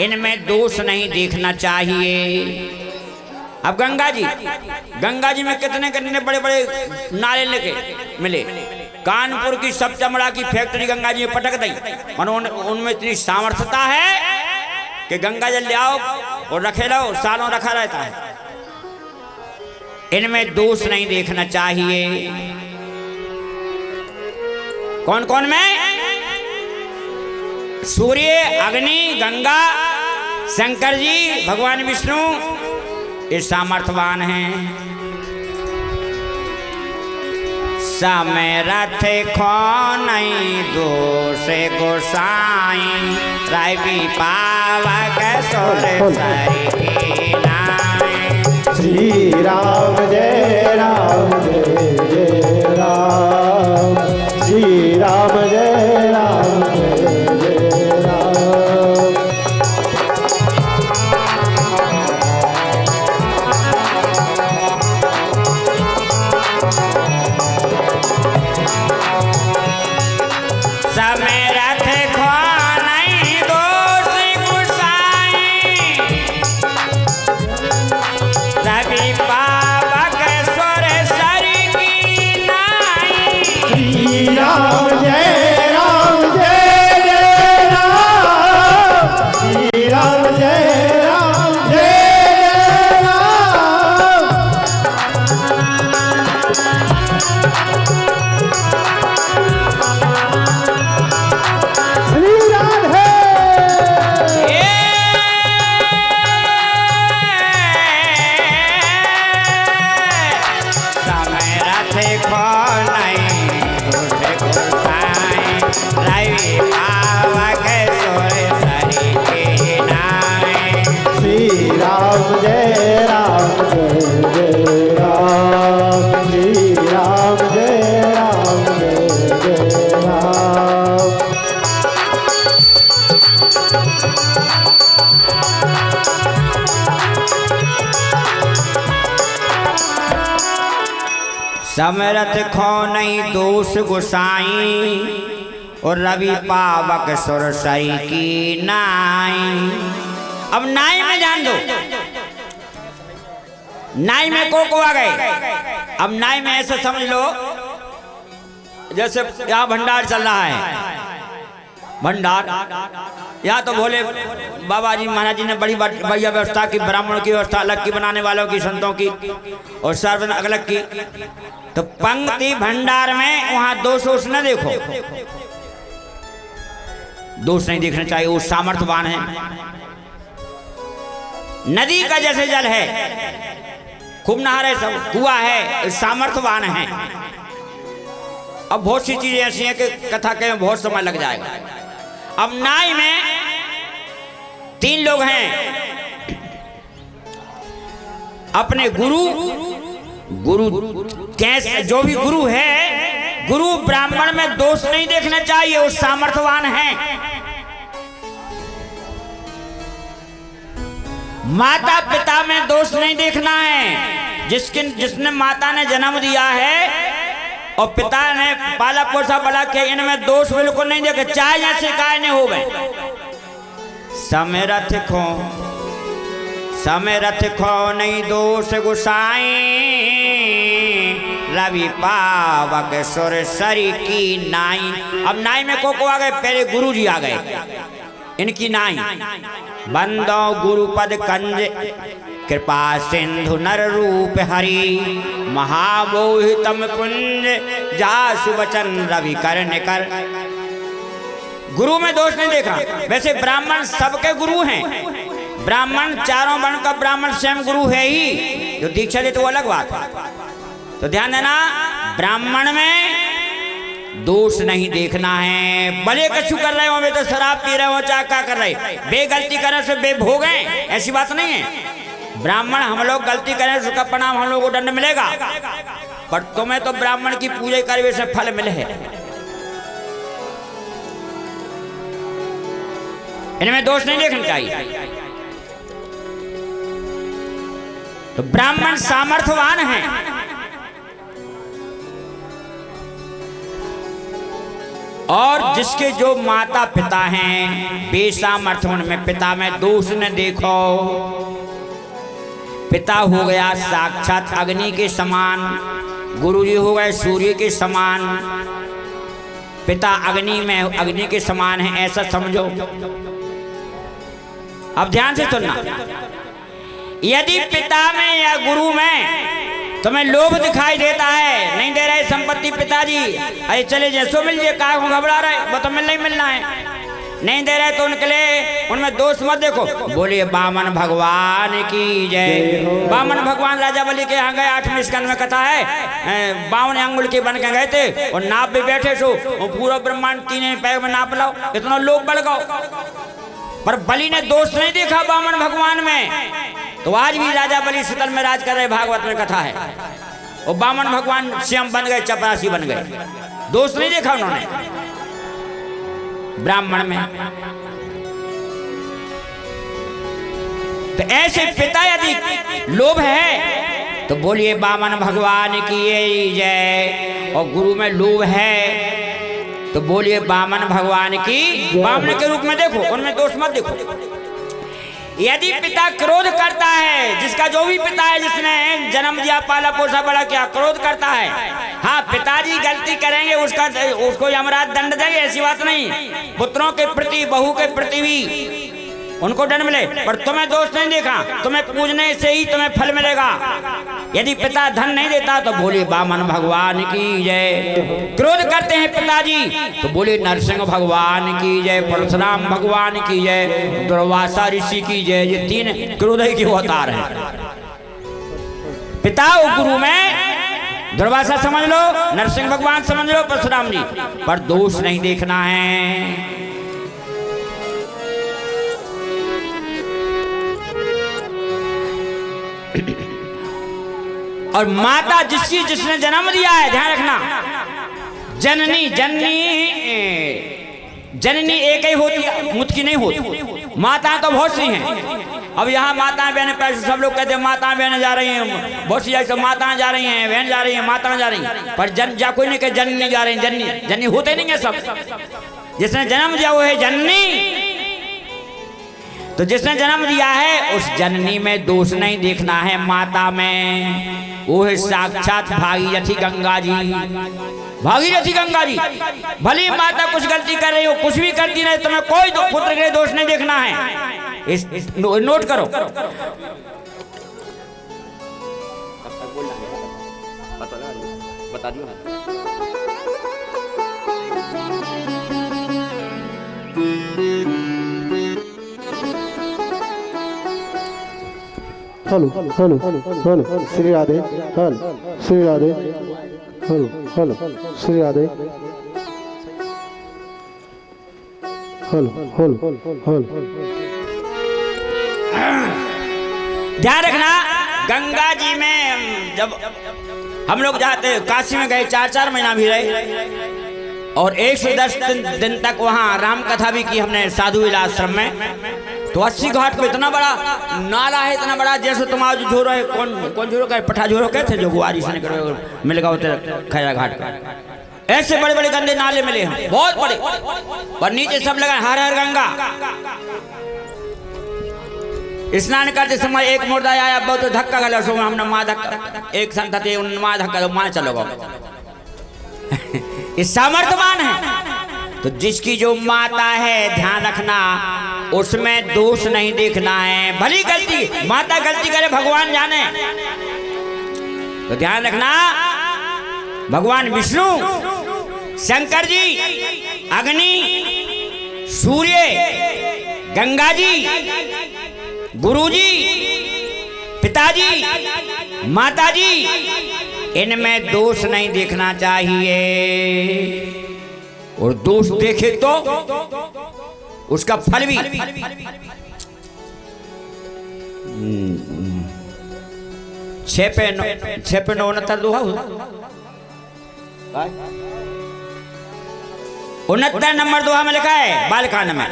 इनमें दोष नहीं देखना चाहिए। अब गंगा जी में कितने कितने बड़े बड़े नाले लेके मिले। कानपुर की सब चमड़ा की फैक्ट्री गंगा जी में पटक दी, उनमें इतनी सामर्थ्यता है कि गंगा जल ले आओ और रखे लो, सालों रखा रहता है। इनमें दोष नहीं देखना चाहिए। कौन कौन में? सूर्य, अग्नि, गंगा, शंकर जी, भगवान विष्णु ये सामर्थ्यवान हैं। समय रथ खो नहीं दोषे गोसाई, रावी पावक सोले सरी नाई। श्री राम जय राम जय जय राम, श्री राम जय राम जय जय राम। समय रथ खो नहीं दोषी गुसाई, रवि पाव समरथ खो नहीं दोष गुसाई और रवि पावक सुर सरी की नाई। अब नाई में जान दो, नाई में को आ गए। अब नाई में ऐसे समझ लो जैसे यहाँ भंडार चल रहा है, भंडार यहाँ तो भोले बाबा जी महाराज जी ने बड़ी बढ़िया व्यवस्था की, ब्राह्मणों की व्यवस्था अलग की, बनाने वालों की, संतों की, और सर्वन अलग की। तो पंक्ति भंडार में वहां दोष न देखो, दोष नहीं देखना चाहिए। वो सामर्थ्यवान है, नदी का जैसे जल है, खूब नहा रहे सब, कुआं है, सामर्थ्यवान है। अब बहुत सी चीजें ऐसी हैं कि कथा के में बहुत समय लग जाएगा। अब नाई में 3 लोग हैं, अपने गुरु कैसे, जो भी गुरु है, गुरु ब्राह्मण में दोष नहीं देखना चाहिए, वो सामर्थ्यवान है। माता पिता में दोष नहीं देखना है, जिसने माता ने जन्म दिया है और पिता ने पाला पोसा बड़ा किया, इनमें दोष बिल्कुल नहीं देखे, चाहे जैसे काय नहीं हो गए। समरथ खो नहीं दोष गुसाई रवि पावक सुर सरी की नाई। अब नाई में को आ गए, पहले गुरु जी आ गए, इनकी नाई। बंदो गुरुपद कंज कृपा सिंधु नर रूप हरि महामोहितम पुंज जासु वचन रवि कर। गुरु में दोष नहीं देखा। वैसे ब्राह्मण सबके गुरु हैं, ब्राह्मण चारों वर्ण का ब्राह्मण स्वयं गुरु है ही, जो दीक्षा दे तो वो अलग बात है। तो ध्यान देना, ब्राह्मण में दोष नहीं देखना है। भले कछु कर रहे हो, वे तो शराब पी रहे हो, चाहे क्या कर रहे, बेगलती करने से बेभोग हैं, ऐसी बात नहीं है। ब्राह्मण हम लोग गलती करें उसका परिणाम हम लोग को दंड मिलेगा, पर तुम्हें तो ब्राह्मण की पूजा करने से फल मिले है। इनमें दोष नहीं देखना चाहिए। तो ब्राह्मण सामर्थ्यवान है, और जिसके जो माता पिता हैं बेसामर्थ्यवान में, पिता में दोष न देखो। पिता हो गया साक्षात अग्नि के समान, गुरुजी हो गए सूर्य के समान। पिता अग्नि में, अग्नि के समान है, ऐसा समझो। अब ध्यान से सुनना, यदि पिता में या गुरु में तुम्हें लोभ दिखाई देता है, नहीं दे रहे संपत्ति पिताजी, अरे चले जैसो मिल जाए, काय को घबरा रहे, वो तो मिलना ही मिलना है, नहीं दे रहे तो उनके लिए उनमें दोष मत देखो। बोलिए बामन भगवान की जय। बामन भगवान राजा बलि के यहाँ गए, 8वें स्कंद में कथा है, 52 अंगुल के बन के गए थे और नाप भी बैठे सो, और पूरा ब्रह्मांड 3 पैर में नाप लो, इतना लोग बढ़ गए, पर बलि ने दोष नहीं देखा बामन भगवान में। तो आज भी राजा बलि शीतल में राज कर रहे, भागवत में कथा है, और बामन भगवान स्वयं बन गए, चपरासी बन गए, दोष नहीं देखा उन्होंने ब्राह्मण में। तो ऐसे पिता यदि लोभ है तो बोलिए बामन भगवान की जय, और गुरु में लोभ है तो बोलिए बामन भगवान की। बामन के रूप में देखो, उनमें दोष मत देखो। यदि पिता क्रोध करता है, जिसका जो भी पिता है, जिसने जन्म दिया, पाला पोसा बड़ा किया, क्रोध करता है, हाँ पिताजी गलती करेंगे, उसको यमराज दंड देंगे, ऐसी बात नहीं। पुत्रों के प्रति, बहू के प्रति भी उनको दंड मिले, पर तुम्हें दोष नहीं देखा, तुम्हें पूजने से ही तुम्हें फल मिलेगा। यदि पिता धन नहीं देता तो बोले बामन भगवान की जय। क्रोध करते हैं पिताजी तो बोले नरसिंह भगवान की जय, परशुराम भगवान की जय, दुर्वासा ऋषि की जय। ये 3 क्रोध के अवतार हैं। पिता और गुरु में दुर्वासा समझ लो, नरसिंह भगवान समझ लो, परशुराम जी, पर दोष नहीं देखना है। और माता जिसने जन्म दिया है, ध्यान रखना, जननी एक ही होती है, मुझ की नहीं होती। माता तो बहुत सी हैं, अब यहाँ माताएं बहनें पैसे सब लोग कहते हैं माताएं बहनें जा रही हैं, बहुत सी जगह माताएं जा रही हैं, बहन जा रही हैं, माताएं जा रही हैं, पर कोई नहीं कहे जननी जा रही हैं। जननी होते नहीं है सब। जिसने जन्म दिया वो है जननी। तो जिसने जन्म दिया है उस जननी में दोष नहीं देखना है, माता में। वो है साक्षात भागीरथी गंगा जी। भागीरथी गंगा जी भली माता कुछ गलती कर रही हो, कुछ भी करती नहीं, तुम्हें कोई पुत्र के दोष नहीं देखना है। नोट करो। बता दियो। Hello hello hello Shri Radhe, hello Shri Radhe, hello hello Shri Radhe, hello hello hello. ध्यान रखना, गंगा जी में जब हम लोग जाते, काशी में गए, 4-4 महीना भी रहे और 110 दिन तक वहाँ राम कथा भी की हमने साधु विलास आश्रम में। तो 80 घाट पे इतना बड़ा नाला है, इतना बड़ा, जैसे तुम आज झोरो है, कौन झोरो का पठा झोरो कहते थे जो गुआरी से मिल गया होते खैरा घाट का। ऐसे बड़े बड़े गंदे नाले मिले हैं, बहुत बड़े, और नीचे सब लगा हर हर गंगा। स्नान करते समय एक मुर्दा आया, बहुत धक्का गला, सो हमने माँ धक्का, एक संत थे उन्होंने माँ धक्का दो, माँ चलो गो। इस सामर्थ्यवान है। तो जिसकी जो माता है ध्यान रखना, उसमें दोष नहीं देखना है। भली गलती माता गलती करे भगवान जाने, तो ध्यान रखना। भगवान विष्णु, शंकर जी, अग्नि, सूर्य, गंगा जी, गुरु जी, पिताजी, माता जी, इनमें दोष नहीं देखना चाहिए। और दोष देखे तो उसका फल भी। 6 पे 69 दोहा 69 नंबर दोहा में लिखा है बालकांड में,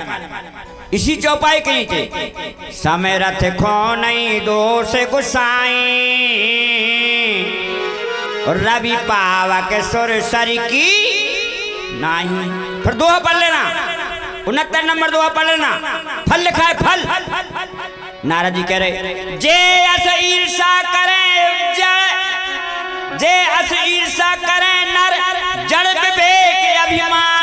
इसी चौपाई के नीचे, समय रथ खो नहीं दोष गुसाई, रवि पावक सुर सर की नहीं। फिर दोहा पढ़ लेना, 69 नंबर दोहा पढ़ लेना। फल लिखा है, फल। नारद जी कह रहे, जे अस ईर्षा करें जे अस ईर्षा करें नर, जड़ विवेक अभिमान,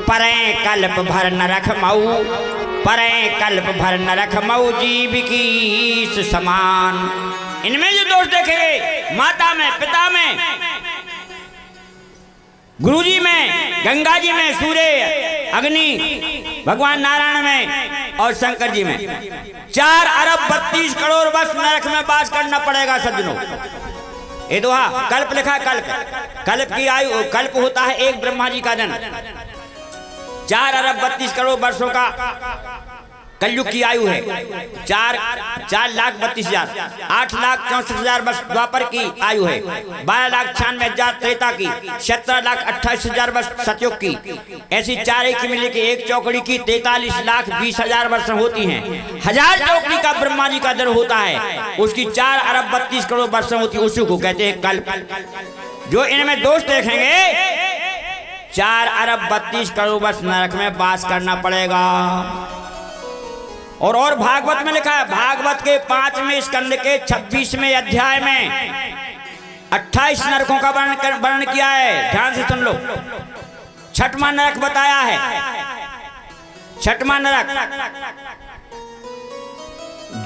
परे कल्प भर न रख मऊ, परे कल्प भर न रख मऊ, जीव की समान। इनमें जो दोष देखेंगे, माता में, पिता में, गुरुजी में, गंगा जी में, सूर्य, अग्नि, भगवान नारायण में और शंकर जी में, 4 अरब 32 करोड़ वर्ष नरक में वास करना पड़ेगा सज्जनों। ये दोहा कल्प लिखा है, कल्प। कल्प की आयु, कल्प होता है एक ब्रह्मा जी का जन्म। 4 अरब 32 करोड़ वर्षों का कलयुग की आयु है। 4,32,000, 8,64,000 वर्ष द्वापर की आयु है। 12,96,000 त्रेता की, 17,28,000 वर्ष सतयुग की। ऐसी 4 एक मिले के एक चौकड़ी की 43,20,000 वर्ष होती हैं। 1000 चौकड़ी का ब्रह्मा जी का दर होता है, उसकी 4 अरब 32 करोड़ वर्ष होती है, उसी को कहते हैं कल्प। जो इनमें दोष देखेंगे, 4 अरब 32 करोड़ वर्ष नरक में वास करना पड़ेगा। और भागवत में लिखा है, भागवत के 5वें स्कंद के 26वें अध्याय में 28 नरकों का वर्णन किया है। ध्यान से सुन लो। 6वां नरक बताया है। 6वां नरक,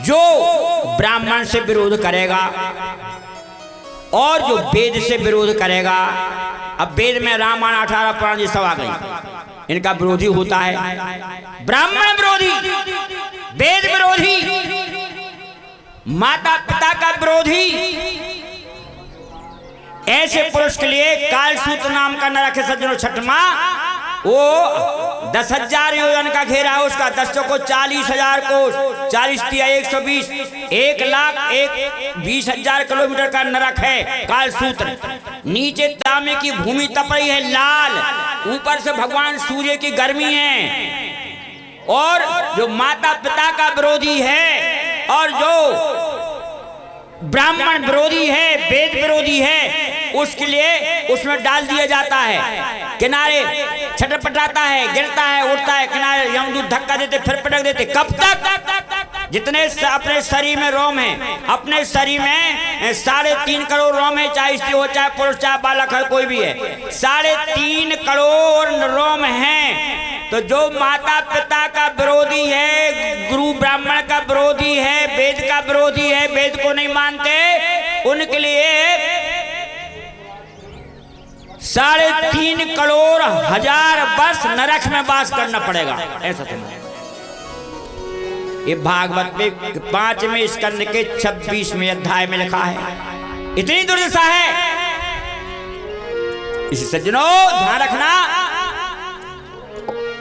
जो ब्राह्मण से विरोध करेगा और जो वेद से विरोध करेगा। अब वेद में रामायण 18 पुराण जी सब आ गई, इनका विरोधी होता है। ब्राह्मण विरोधी, वेद विरोधी, माता पिता का विरोधी, ऐसे पुरुष के लिए कालसूत्र नाम का नरक है सज्जनों। 6वां, वो 10,000 योजन का घेरा है उसका। 10 को 40,000 कोस, 40 तिया 120, 1,20,000 किलोमीटर का नरक है कालसूत्र। नीचे तांबे की भूमि तप रही है लाल, ऊपर से भगवान सूर्य की गर्मी है। और जो माता पिता का विरोधी है और जो ब्राह्मण विरोधी है, वेद विरोधी है, उसके लिए उसमें डाल दिया जाता है। किनारे छटपटाता है, गिरता है, उठता है, किनारे यमदूत धक्का देते, फिर पटक देते। कब तक? जितने अपने शरीर में रोम है, अपने शरीर में 3.5 करोड़ रोम है, चाहे स्त्री हो, चाहे पुरुष, चाहे बालक है, कोई भी है, 3.5 करोड़ रोम है। तो जो माता पिता का विरोधी है, गुरु ब्राह्मण का विरोधी है, वेद का विरोधी है, वेद को नहीं मानते, उनके लिए 3.5 करोड़ हजार वर्ष नरक में वास करना पड़ेगा। ऐसा समझो। ये भागवत में 5वें स्कंद के 26वें अध्याय में लिखा है। इतनी दुर्दशा है। इस सज्जनों ध्यान रखना,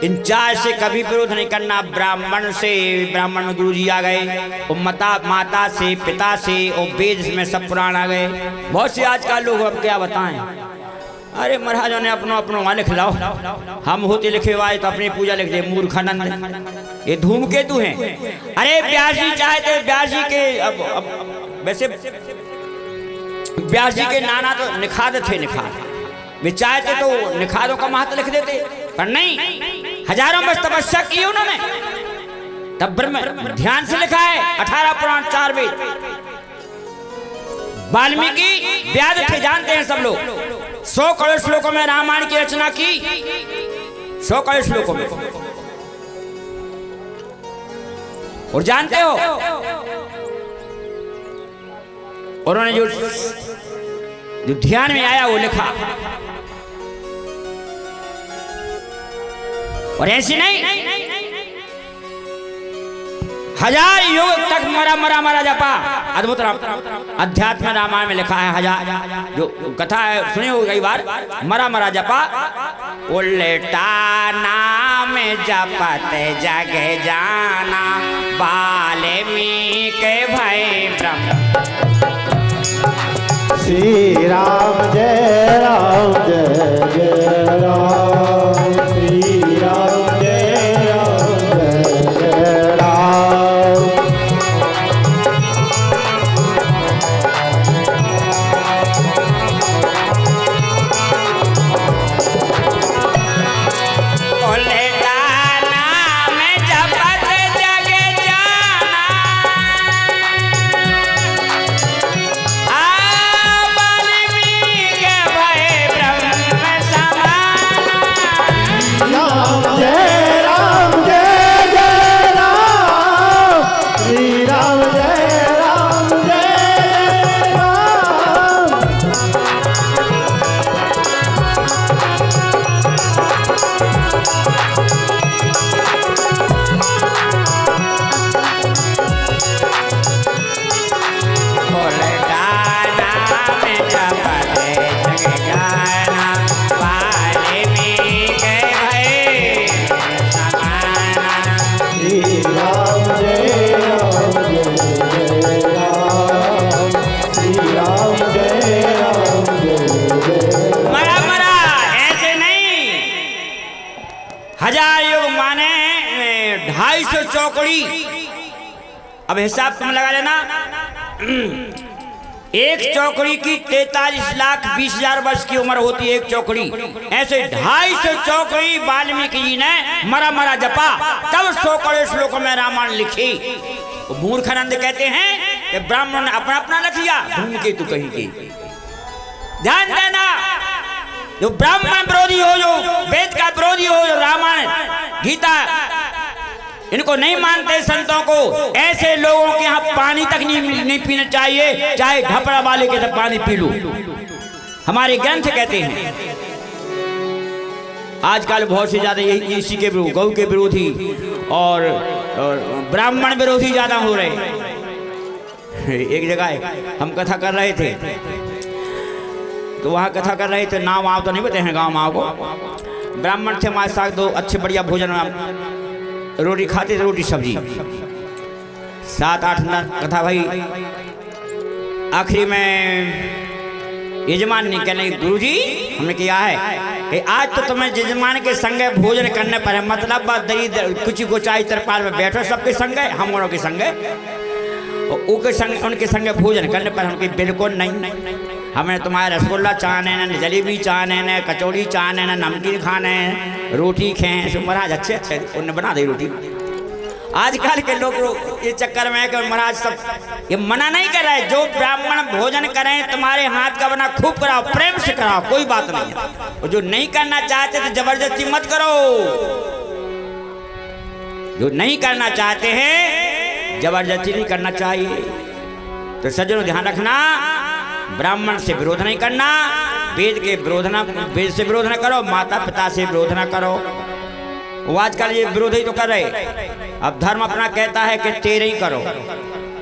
इन 4 से कभी विरोध नहीं करना। ब्राह्मण से, ब्राह्मण गुरु जी आ गए, और माता से, पिता से, और वेद में सब पुराण आ गए। बहुत से आजकल लोग अब क्या बताएं, अरे महाराजों ने अपनो वहां लिख लाओ, हम होते लिखे हुए तो अपनी पूजा लिख दे। मूर्खानंद, ये धूमकेतु हैं। अरे व्यास जी चाहे थे, व्यास जी के अब वैसे व्यास जी के नाना तो निखाद थे, निखाद वे चाहते तो निखादों का महत्व लिख देते, पर नहीं, हजारों वर्ष तपस्या की उन्होंने, तब ब्रह्म ध्यान से लिखा है। 18 पुराण 4 वेद। वाल्मीकि व्यास थे, जानते हैं सब लोग। 100 करोड़ श्लोकों में रामायण की रचना की, 100 करोड़ श्लोकों में। और जानते हो उन्होंने जो ध्यान में आया वो लिखा। और ऐसी नहीं, 1000 युग तक मरा जपा। अद्भुत अध्यात्म रामायण में लिखा है। 1000 जो कथा है सुनी हो कई बार, मरा जपा। उल्टा नाम जपत जग जाना, वाल्मीकि भय ब्रह्म। श्री राम जय राम जय जय राम, श्री राम जय राम जय जय राम। उल्टा नाम जपत जग जाना, वाल्मीकि भय ब्रह्म समाना। राम जय राम जय जय राम, श्री राम जय राम जय राम। उल्टा नाम जपत जग जाना, वाल्मीकि भय समाना। श्री राम जय राम जय जय राम, श्री राम जय राम जय जय। मरा ऐसे नहीं। 1000 युग माने 250 चौकड़ी। अब हिसाब तुम लगा लेना। एक चौकड़ी की 43,20,000 वर्ष की उम्र होती है एक चौकड़ी। ऐसे 250 चौकड़ी वाल्मीकि जी ने मरा जपा, तब 100 करोड़ श्लोकों में रामायण लिखी। मूर्खानंद कहते हैं कि ब्राह्मण ने अपना अपना लिख लिया, धूमकेतु कहीं की। ध्यान देना, जो ब्राह्मण विरोधी हो, जो वेद का विरोधी हो, जो रामायण गीता इनको नहीं मानते संतों को, ऐसे लोगों के यहाँ पानी तक नहीं पीना चाहिए, चाहे ढपड़ा वाले के तक पानी पी लो। हमारे ग्रंथ कहते हैं। आजकल बहुत से ज्यादा इसी के गौ के विरोधी और ब्राह्मण विरोधी ज्यादा हो रहे। एक जगह हम कथा कर रहे थे, तो वहाँ कथा कर रहे थे, नाम आप तो नहीं बताए हैं गाँव माँ को। ब्राह्मण थे हमारे साथ, 2 अच्छे बढ़िया भोजन, रोटी खाते थे, रोटी सब्जी, 7-8 कथा भाई। आखिरी में यजमान ने कहने, गुरुजी हमने किया है, कि आज तो तुम्हें जजमान के संगे भोजन करने पर है, मतलब दरिद्र कुछ गोचाई तरपाल में बैठो सबके संगे, हम लोगों के संगे, उनके संगे भोजन करने पर हमकी बिल्कुल नहीं। हमें तुम्हारे रसगुल्ला चाहने न, जलेबी चाहने न, कचौड़ी चाहने न, नमकीन खाने, रोटी खें। महाराज अच्छे अच्छे उन्होंने बना दी रोटी। आजकल के लोग ये चक्कर में है कि महाराज सब ये मना नहीं कर रहे, जो ब्राह्मण भोजन करें तुम्हारे हाथ का बना खूब कराओ, प्रेम से कराओ, कोई बात नहीं है। और जो नहीं करना चाहते तो जबरदस्ती मत करो। जो नहीं करना चाहते हैं जबरदस्ती नहीं करना चाहिए। तो सज्जनों ध्यान रखना, ब्राह्मण से विरोध नहीं करना, वेद से विरोध न करो, माता पिता से विरोध न करो। वो आजकल ये विरोध ही तो कर रहे। अब धर्म अपना कहता है कि तेरे ही करो,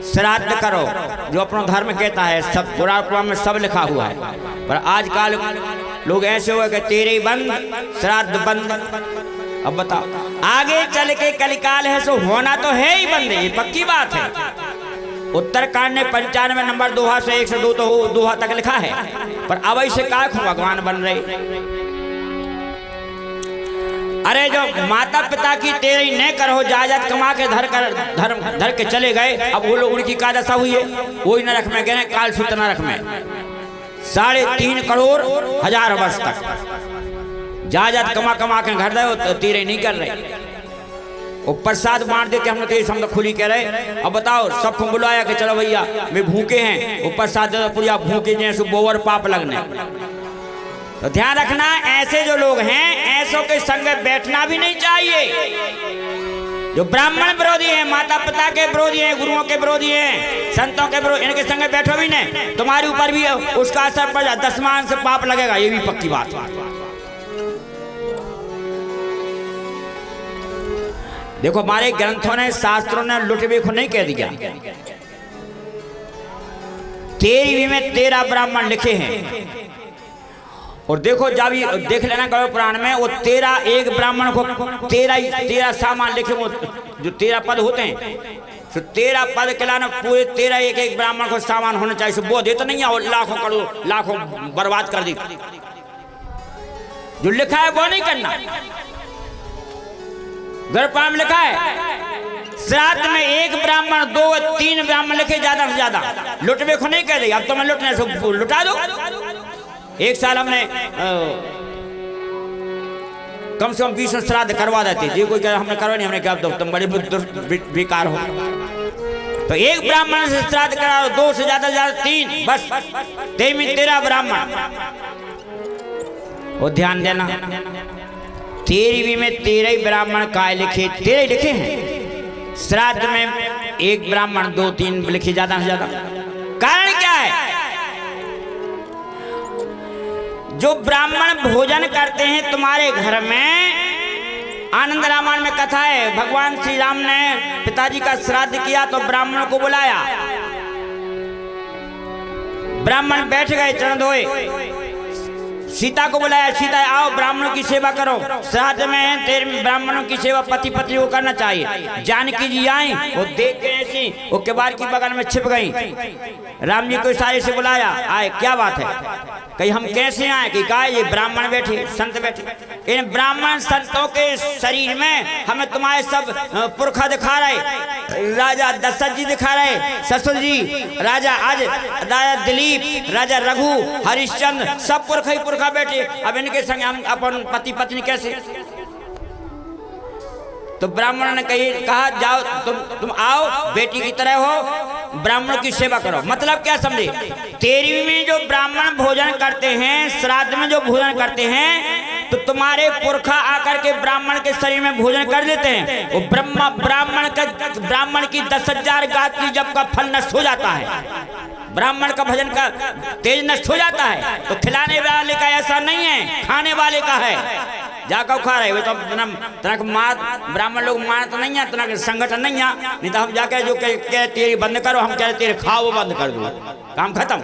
श्राद्ध करो, जो अपना धर्म कहता है, सब पुराण में सब लिखा हुआ है। पर आजकल लोग ऐसे हुए कि तेरे ही बंद, श्राद्ध बंद। अब बताओ आगे चल के कलिकाल है सो होना तो है ही बंद, ये पक्की बात है। उत्तरकांड ने 95 नंबर दोहा से 102 तो दोहा तक लिखा है। पर अब ऐसे का भगवान बन रहे। अरे जो माता पिता की तेरी न करो, जायदाद कमा के धर के चले गए, अब वो लोग उनकी का दशा हुई है, वही नरक में गए, काल सूत्र नरक में 3.5 करोड़ हजार वर्ष तक जायदाद कमा के घर दे, तो तेरे नहीं कर रहे। वो प्रसाद बांट देते, हम लोग हम खुली कह रहे। अब बताओ सबको बुलाया कि चलो भैया वे भूखे हैं, वो प्रसाद पूरा भूखे जैसे बोवर पाप लगने। तो ध्यान रखना, ऐसे जो लोग हैं ऐसों के संग बैठना भी नहीं चाहिए। जो ब्राह्मण विरोधी हैं, माता पिता के विरोधी हैं, गुरुओं के विरोधी हैं, संतों के विरोधी, इनके संग बैठो भी नहीं, तुम्हारे ऊपर भी उसका असर पड़, 10 मान से पाप लगेगा, ये भी पक्की बात है। देखो हमारे ग्रंथों ने, शास्त्रों ने लुटेवे को नहीं कह दिया। 13वीं में 13 ब्राह्मण लिखे हैं। और देखो जब देख लेना गौ पुराण में, वो 13 एक ब्राह्मण को 13 सामान लिखे, वो जो 13 पद होते हैं, तो 13 पद के लाना पूरे 13 एक ब्राह्मण को सामान होना चाहिए। वो देते नहीं है, लाखों करोड़ लाखों बर्बाद कर दी। जो लिखा है वो नहीं करना। गौपुराण में लिखा है श्राद्ध में 1 ब्राह्मण 2 3 ब्राह्मण लिखे, ज्यादा से ज्यादा। लुटवे को नहीं कह रही, अब तो मैं लुटने से लुटा दो। एक साल हमने कम से कम 20 श्राद्ध करवा देते, जी कोई कह हमने करवा नहीं, हमने क्या तुम बड़े बेकार हो। तो 1 ब्राह्मण से श्राद्ध करा, 2 से ज्यादा 3, बस 13 ब्राह्मण। और ध्यान देना, 13वीं में 13 ब्राह्मण काय लिखे, 13 लिखे हैं। श्राद्ध में 1 ब्राह्मण 2 3 लिखे, ज्यादा से ज्यादा। कारण क्या है? जो ब्राह्मण भोजन करते हैं तुम्हारे घर में, आनंद रामायण में कथा है, भगवान श्री राम ने पिताजी का श्राद्ध किया तो ब्राह्मणों को बुलाया। ब्राह्मण बैठ गए, चरण धोए। सीता को बुलाया, सीता आओ ब्राह्मणों की सेवा करो। श्राद्ध में 13 ब्राह्मणों की सेवा पति पत्नी को करना चाहिए। जानकी जी आई, वो देख के ऐसी वो किवाड़ की बगल में छिप गई। राम जी को इशारे से बुलाया, आए क्या बात है? कहीं हम कैसे आए? कि कहा ये ब्राह्मण बैठे, संत बैठे। इन ब्राह्मण संतों के शरीर में हमें तुम्हारे सब पुरखा दिखा रहे। राजा दशरथ जी दिखा रहे, ससुर जी, राजा राजा दिलीप, राजा रघु, हरिश्चंद्र, सब पुरखा ही पुरखा बैठे। अब इनके संग हम अपन पति पत्नी कैसे? तो ब्राह्मण ने कहा जाओ तुम आओ, बेटी की तरह हो, ब्राह्मणों की सेवा करो। मतलब क्या समझे? 13वीं में जो ब्राह्मण भोजन करते हैं, श्राद्ध में जो भोजन करते हैं, तो तुम्हारे पुरखा आकर के ब्राह्मण के शरीर में भोजन कर देते हैं। वो ब्राह्मण की 10,000 गायत्री जप का फल नष्ट हो जाता है, ब्राह्मण का भजन का तेज नष्ट हो जाता है। तो खिलाने वाले का ऐसा नहीं है, खाने वाले का है। जाकर खा रहे, तो ब्राह्मण लोग मान तो नहीं है, तना संगठन नहीं है। नहीं तो हम जाकर जो कह तेरी बंद करो, हम कह तेरे खाओ, वो बंद कर दो, काम खत्म।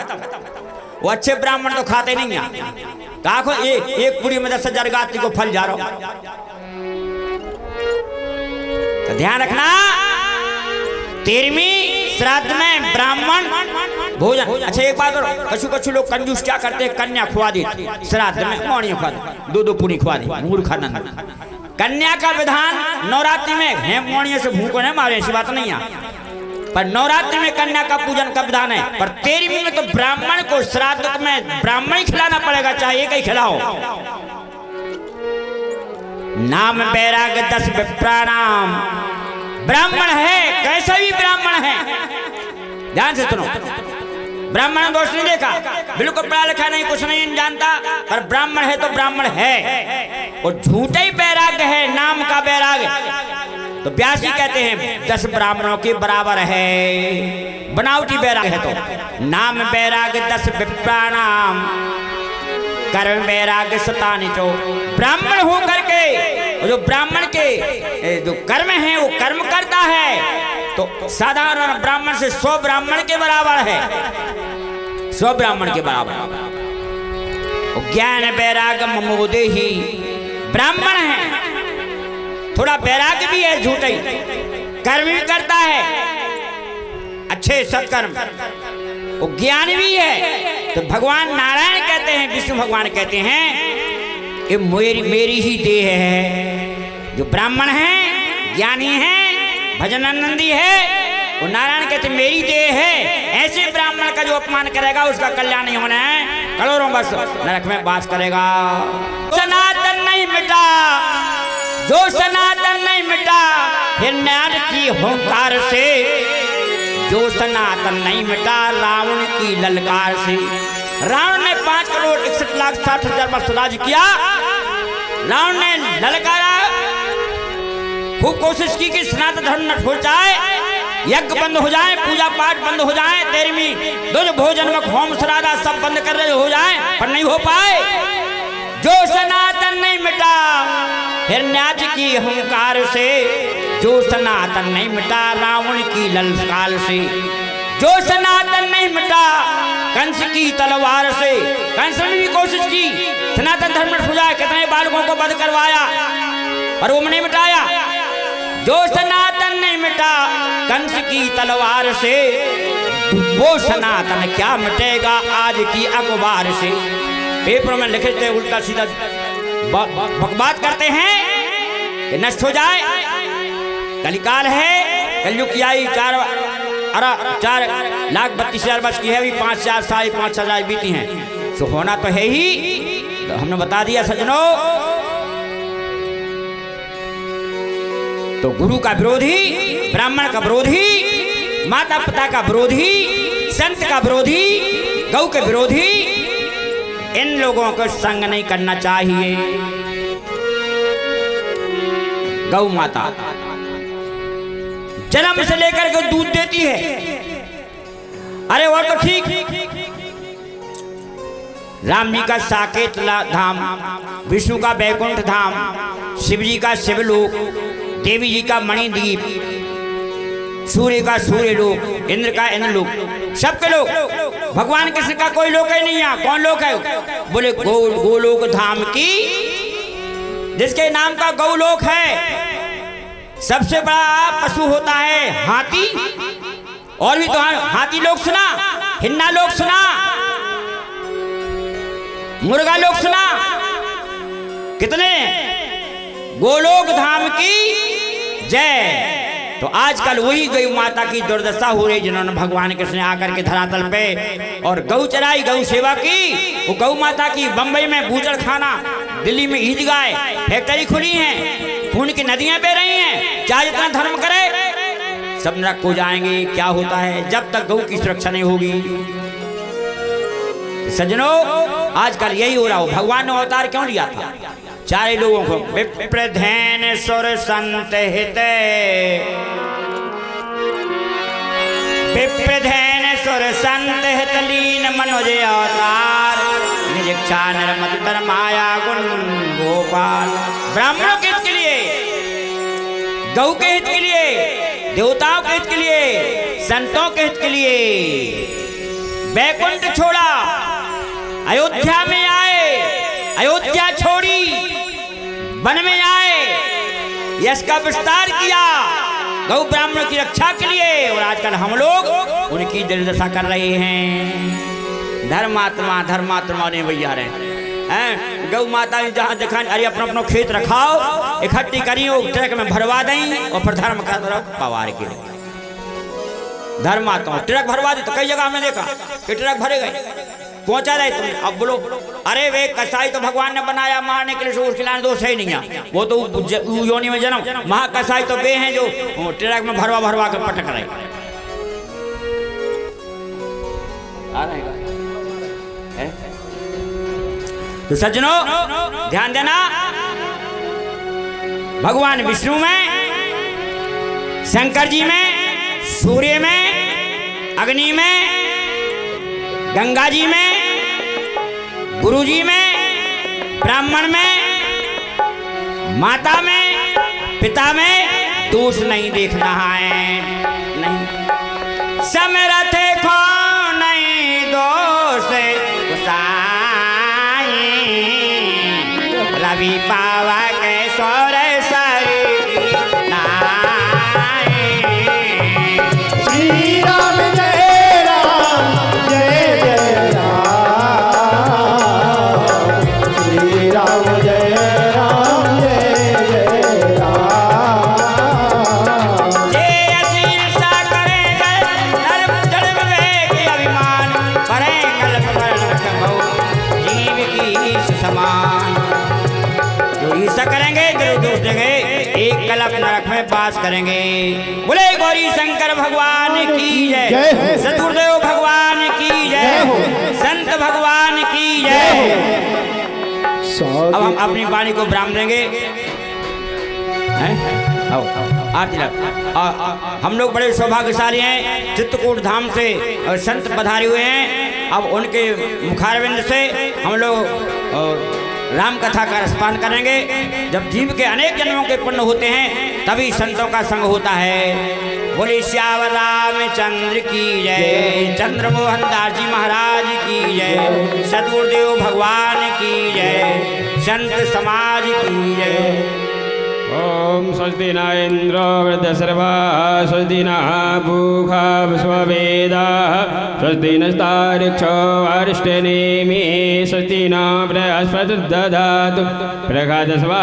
वो अच्छे ब्राह्मण तो खाते नहीं है। कहा को एक पूरी में 10,000 गायत्री को फल जा रहा हो। तो ध्यान रखना, 13वीं श्राद्ध में ब्राह्मण भोजन। अच्छा एक बात और, कछु लोग कंजूस क्या करते हैं, कन्या खुआ देते श्राद्ध में, मोहनी खुआ दे, दो पूरी खुआ दे, मूर्खानंद। कन्या का विधान नवरात्रि में है, मोहनी से भूखो नहीं मारे, ऐसी बात नहीं है, पर नवरात्रि में कन्या का पूजन का विधान है। पर 13वीं में तो ब्राह्मण को श्राद्ध में ब्राह्मण ही खिलाना पड़ेगा, चाहे एक ही खिलाओ। नाम बैराग 10 विप्राणाम, ब्राह्मण है, कैसा भी ब्राह्मण है, ध्यान से सुनो। ब्राह्मण दोष नहीं देखा, बिल्कुल पढ़ा लिखा नहीं, कुछ नहीं जानता, पर ब्राह्मण है तो ब्राह्मण है। और झूठे ही बैराग है, नाम का बैराग, तो व्यास जी कहते हैं 10 ब्राह्मणों के बराबर है, बनावटी बैराग है। तो नाम बैराग 10 विप्राणाम, कर्म बैराग 27। ब्राह्मण हो करके, जो ब्राह्मण के जो कर्म है वो कर्म करता है, तो साधारण ब्राह्मण से 100 ब्राह्मण के बराबर है, 100 ब्राह्मण के बराबर। ज्ञान बैराग ममोदे ही, ब्राह्मण है, थोड़ा बैराग भी है, झूठे कर्म भी करता है, अच्छे सत्कर्म, वो ज्ञान भी है। तो भगवान नारायण कहते हैं, विष्णु भगवान कहते हैं, ये मेरी ही देह है। जो ब्राह्मण है, ज्ञानी है, भजनानंदी है, वो नारायण कहते मेरी देह है। ऐसे ब्राह्मण का जो अपमान करेगा उसका कल्याण नहीं होना है, करोड़ों वर्ष नरक में वास करेगा। सनातन नहीं मिटा, जो सनातन नहीं मिटा हिरण्यनाथ की हुंकार से, जो सनातन नहीं मिटा रावण की ललकार से। रावण ने 5,61,60,000 वर्ष राज किया, रावण ने ललकारा, खूब कोशिश की कि सनातन धर्म न हो जाए, यज्ञ बंद हो जाए, पूजा पाठ बंद हो जाए, 13वीं दो भोजन में होम श्राद्ध सब बंद कर रहे हो जाए, पर नहीं हो पाए। जो सनातन नहीं मिटा हिरण्याक्ष की हुंकार से, जो सनातन नहीं मिटा रावण की ललकार से, जो सनातन नहीं मिटा कंस की तलवार से। कंस ने भी कोशिश की सनातन धर्म में जाए, कितने बालकों को वध करवाया, पर वो नहीं मिटाया। जो सनातन नहीं मिटा कंस की तलवार से, वो सनातन क्या मिटेगा आज की अखबार से। पेपर में लिखे थे, उल्टा सीधा बकवाद करते हैं कि नष्ट हो जाए। कलिकाल है, कलयुग की आई 4,32,000 वर्ष की है, अभी 5,000 साढ़े 5,000 बीती हैं, तो होना तो है ही। तो हमने बता दिया सज्जनों, तो गुरु का विरोधी, ब्राह्मण का विरोधी, माता पिता का विरोधी, संत का विरोधी, गौ के विरोधी, इन लोगों को संग नहीं करना चाहिए। गौ माता जन्म से लेकर के दूध देती है, अरे वो तो ठीक, राम जी का साकेत धाम, विष्णु का बैकुंठ धाम, शिव जी का शिवलोक, देवी जी का मणिद्वीप, सूर्य का सूर्यलोक, इंद्र का इंद्रलोक, सबके लोग, भगवान कृष्ण का कोई लोक ही नहीं है। कौन लोक है? बोले गोलोक धाम की, जिसके नाम का गौलोक है। सबसे बड़ा पशु होता है हाथी, और भी तो हाथी लोग सुना, हिन्ना लोग सुना, मुर्गा लोग सुना, कितने। गोलोक धाम की जय। तो आजकल वही गौ माता की दुर्दशा हो रही, जिन्होंने भगवान कृष्ण आकर के धरातल पे और गौ चराई, गौ सेवा की। वो गौ माता की बंबई में बूचड़ खाना, दिल्ली में ईदगाह, फैक्ट्री खुली हैं, खून की नदियां बह रही हैं। चाहे जितना धर्म करे सब नरक को जाएंगे। क्या होता है जब तक गौ की सुरक्षा नहीं होगी। सज्जनों, आजकल यही हो रहा हो। भगवान ने अवतार क्यों लिया था? चारे लोगों को, विप्रधैन सुर संत हिते, विप्रधैन सुर संत हित लीन मनोज अवतार, निज इच्छा निर्मत तर माया गुण गोपाल। ब्राह्मणों के हित के लिए, गौ के हित के लिए, देवताओं के हित के लिए, संतों के हित के लिए बैकुंठ छोड़ा, अयोध्या में आए, अयोध्या छोड़ी, वन में आए, यश का विस्तार किया, गौ ब्राह्मणों की रक्षा के लिए, और आजकल हम लोग उनकी दुर्दशा कर रहे हैं। धर्मात्मा धर्मात्मा ने भैया रहे हैं, गौ माता ने जहाँ देखा अरे अपना अपना खेत रखाओ, इकट्ठी करियो ट्रक में भरवा दें और फिर धर्म का तरफ पवार के लिए धर्मात्मा ट्रक भरवा दी। तो कई जगह हमने देखा कि ट्रक भरे गए, पहुंचा रहे तुम। अब बोलो अरे वे कसाई तो भगवान ने बनाया मारने के लिए, उसके खिलाने दोष है नहीं है, वो तो योनि में जन्म। महाकसाई तो वे हैं जो ट्रक में भरवा भरवा कर पटक रहे। तो सज्जनों ध्यान देना, भगवान विष्णु में, शंकर जी में, सूर्य में, अग्नि में, गंगा जी में, गुरु जी में, ब्राह्मण में, माता में, पिता में दोष नहीं देखना है। नहीं समरथ को नहीं दोष रवि पावा के सौर श्री राम जय राम जय जय राम, श्री राम जय राम जय जय राम। जय अशीर्षा करे धर्म जन्म के अभिमान, परे कल्प वर्ण संभव जीव की समान। जो ईर्षा करेंगे जरूर देंगे, एक कल्प नरक में वास करेंगे। बोले गौरी शंकर भगवान की जय, सतगुरुदेव भगवान की जय, संत भगवान की जय। अब हम अपनी वाणी को विराम देंगे। आरती हम लोग बड़े सौभाग्यशाली हैं, चित्रकूट धाम से और संत पधारे हुए हैं। अब उनके मुखारविंद से हम लोग राम कथा का रसपान करेंगे। जब जीव के अनेक जन्मों के पुण्य होते हैं तभी संतों का संग होता है। बोले श्यावर रामचंद्र की जय, चंद्र मोहन दास जी महाराज की जय, सतगुरुदेव भगवान की जय, संत समाज की जय। ओम स्वस्ति न इंद्रो वृद्धश्रवा, स्वस्ति न पूषा विश्ववेदाः, स्वस्ति नस्तार्क्ष्यो अरिष्टनेमिः, स्वस्ति न बृहस्पतिर्दधातु प्रगादस्वा।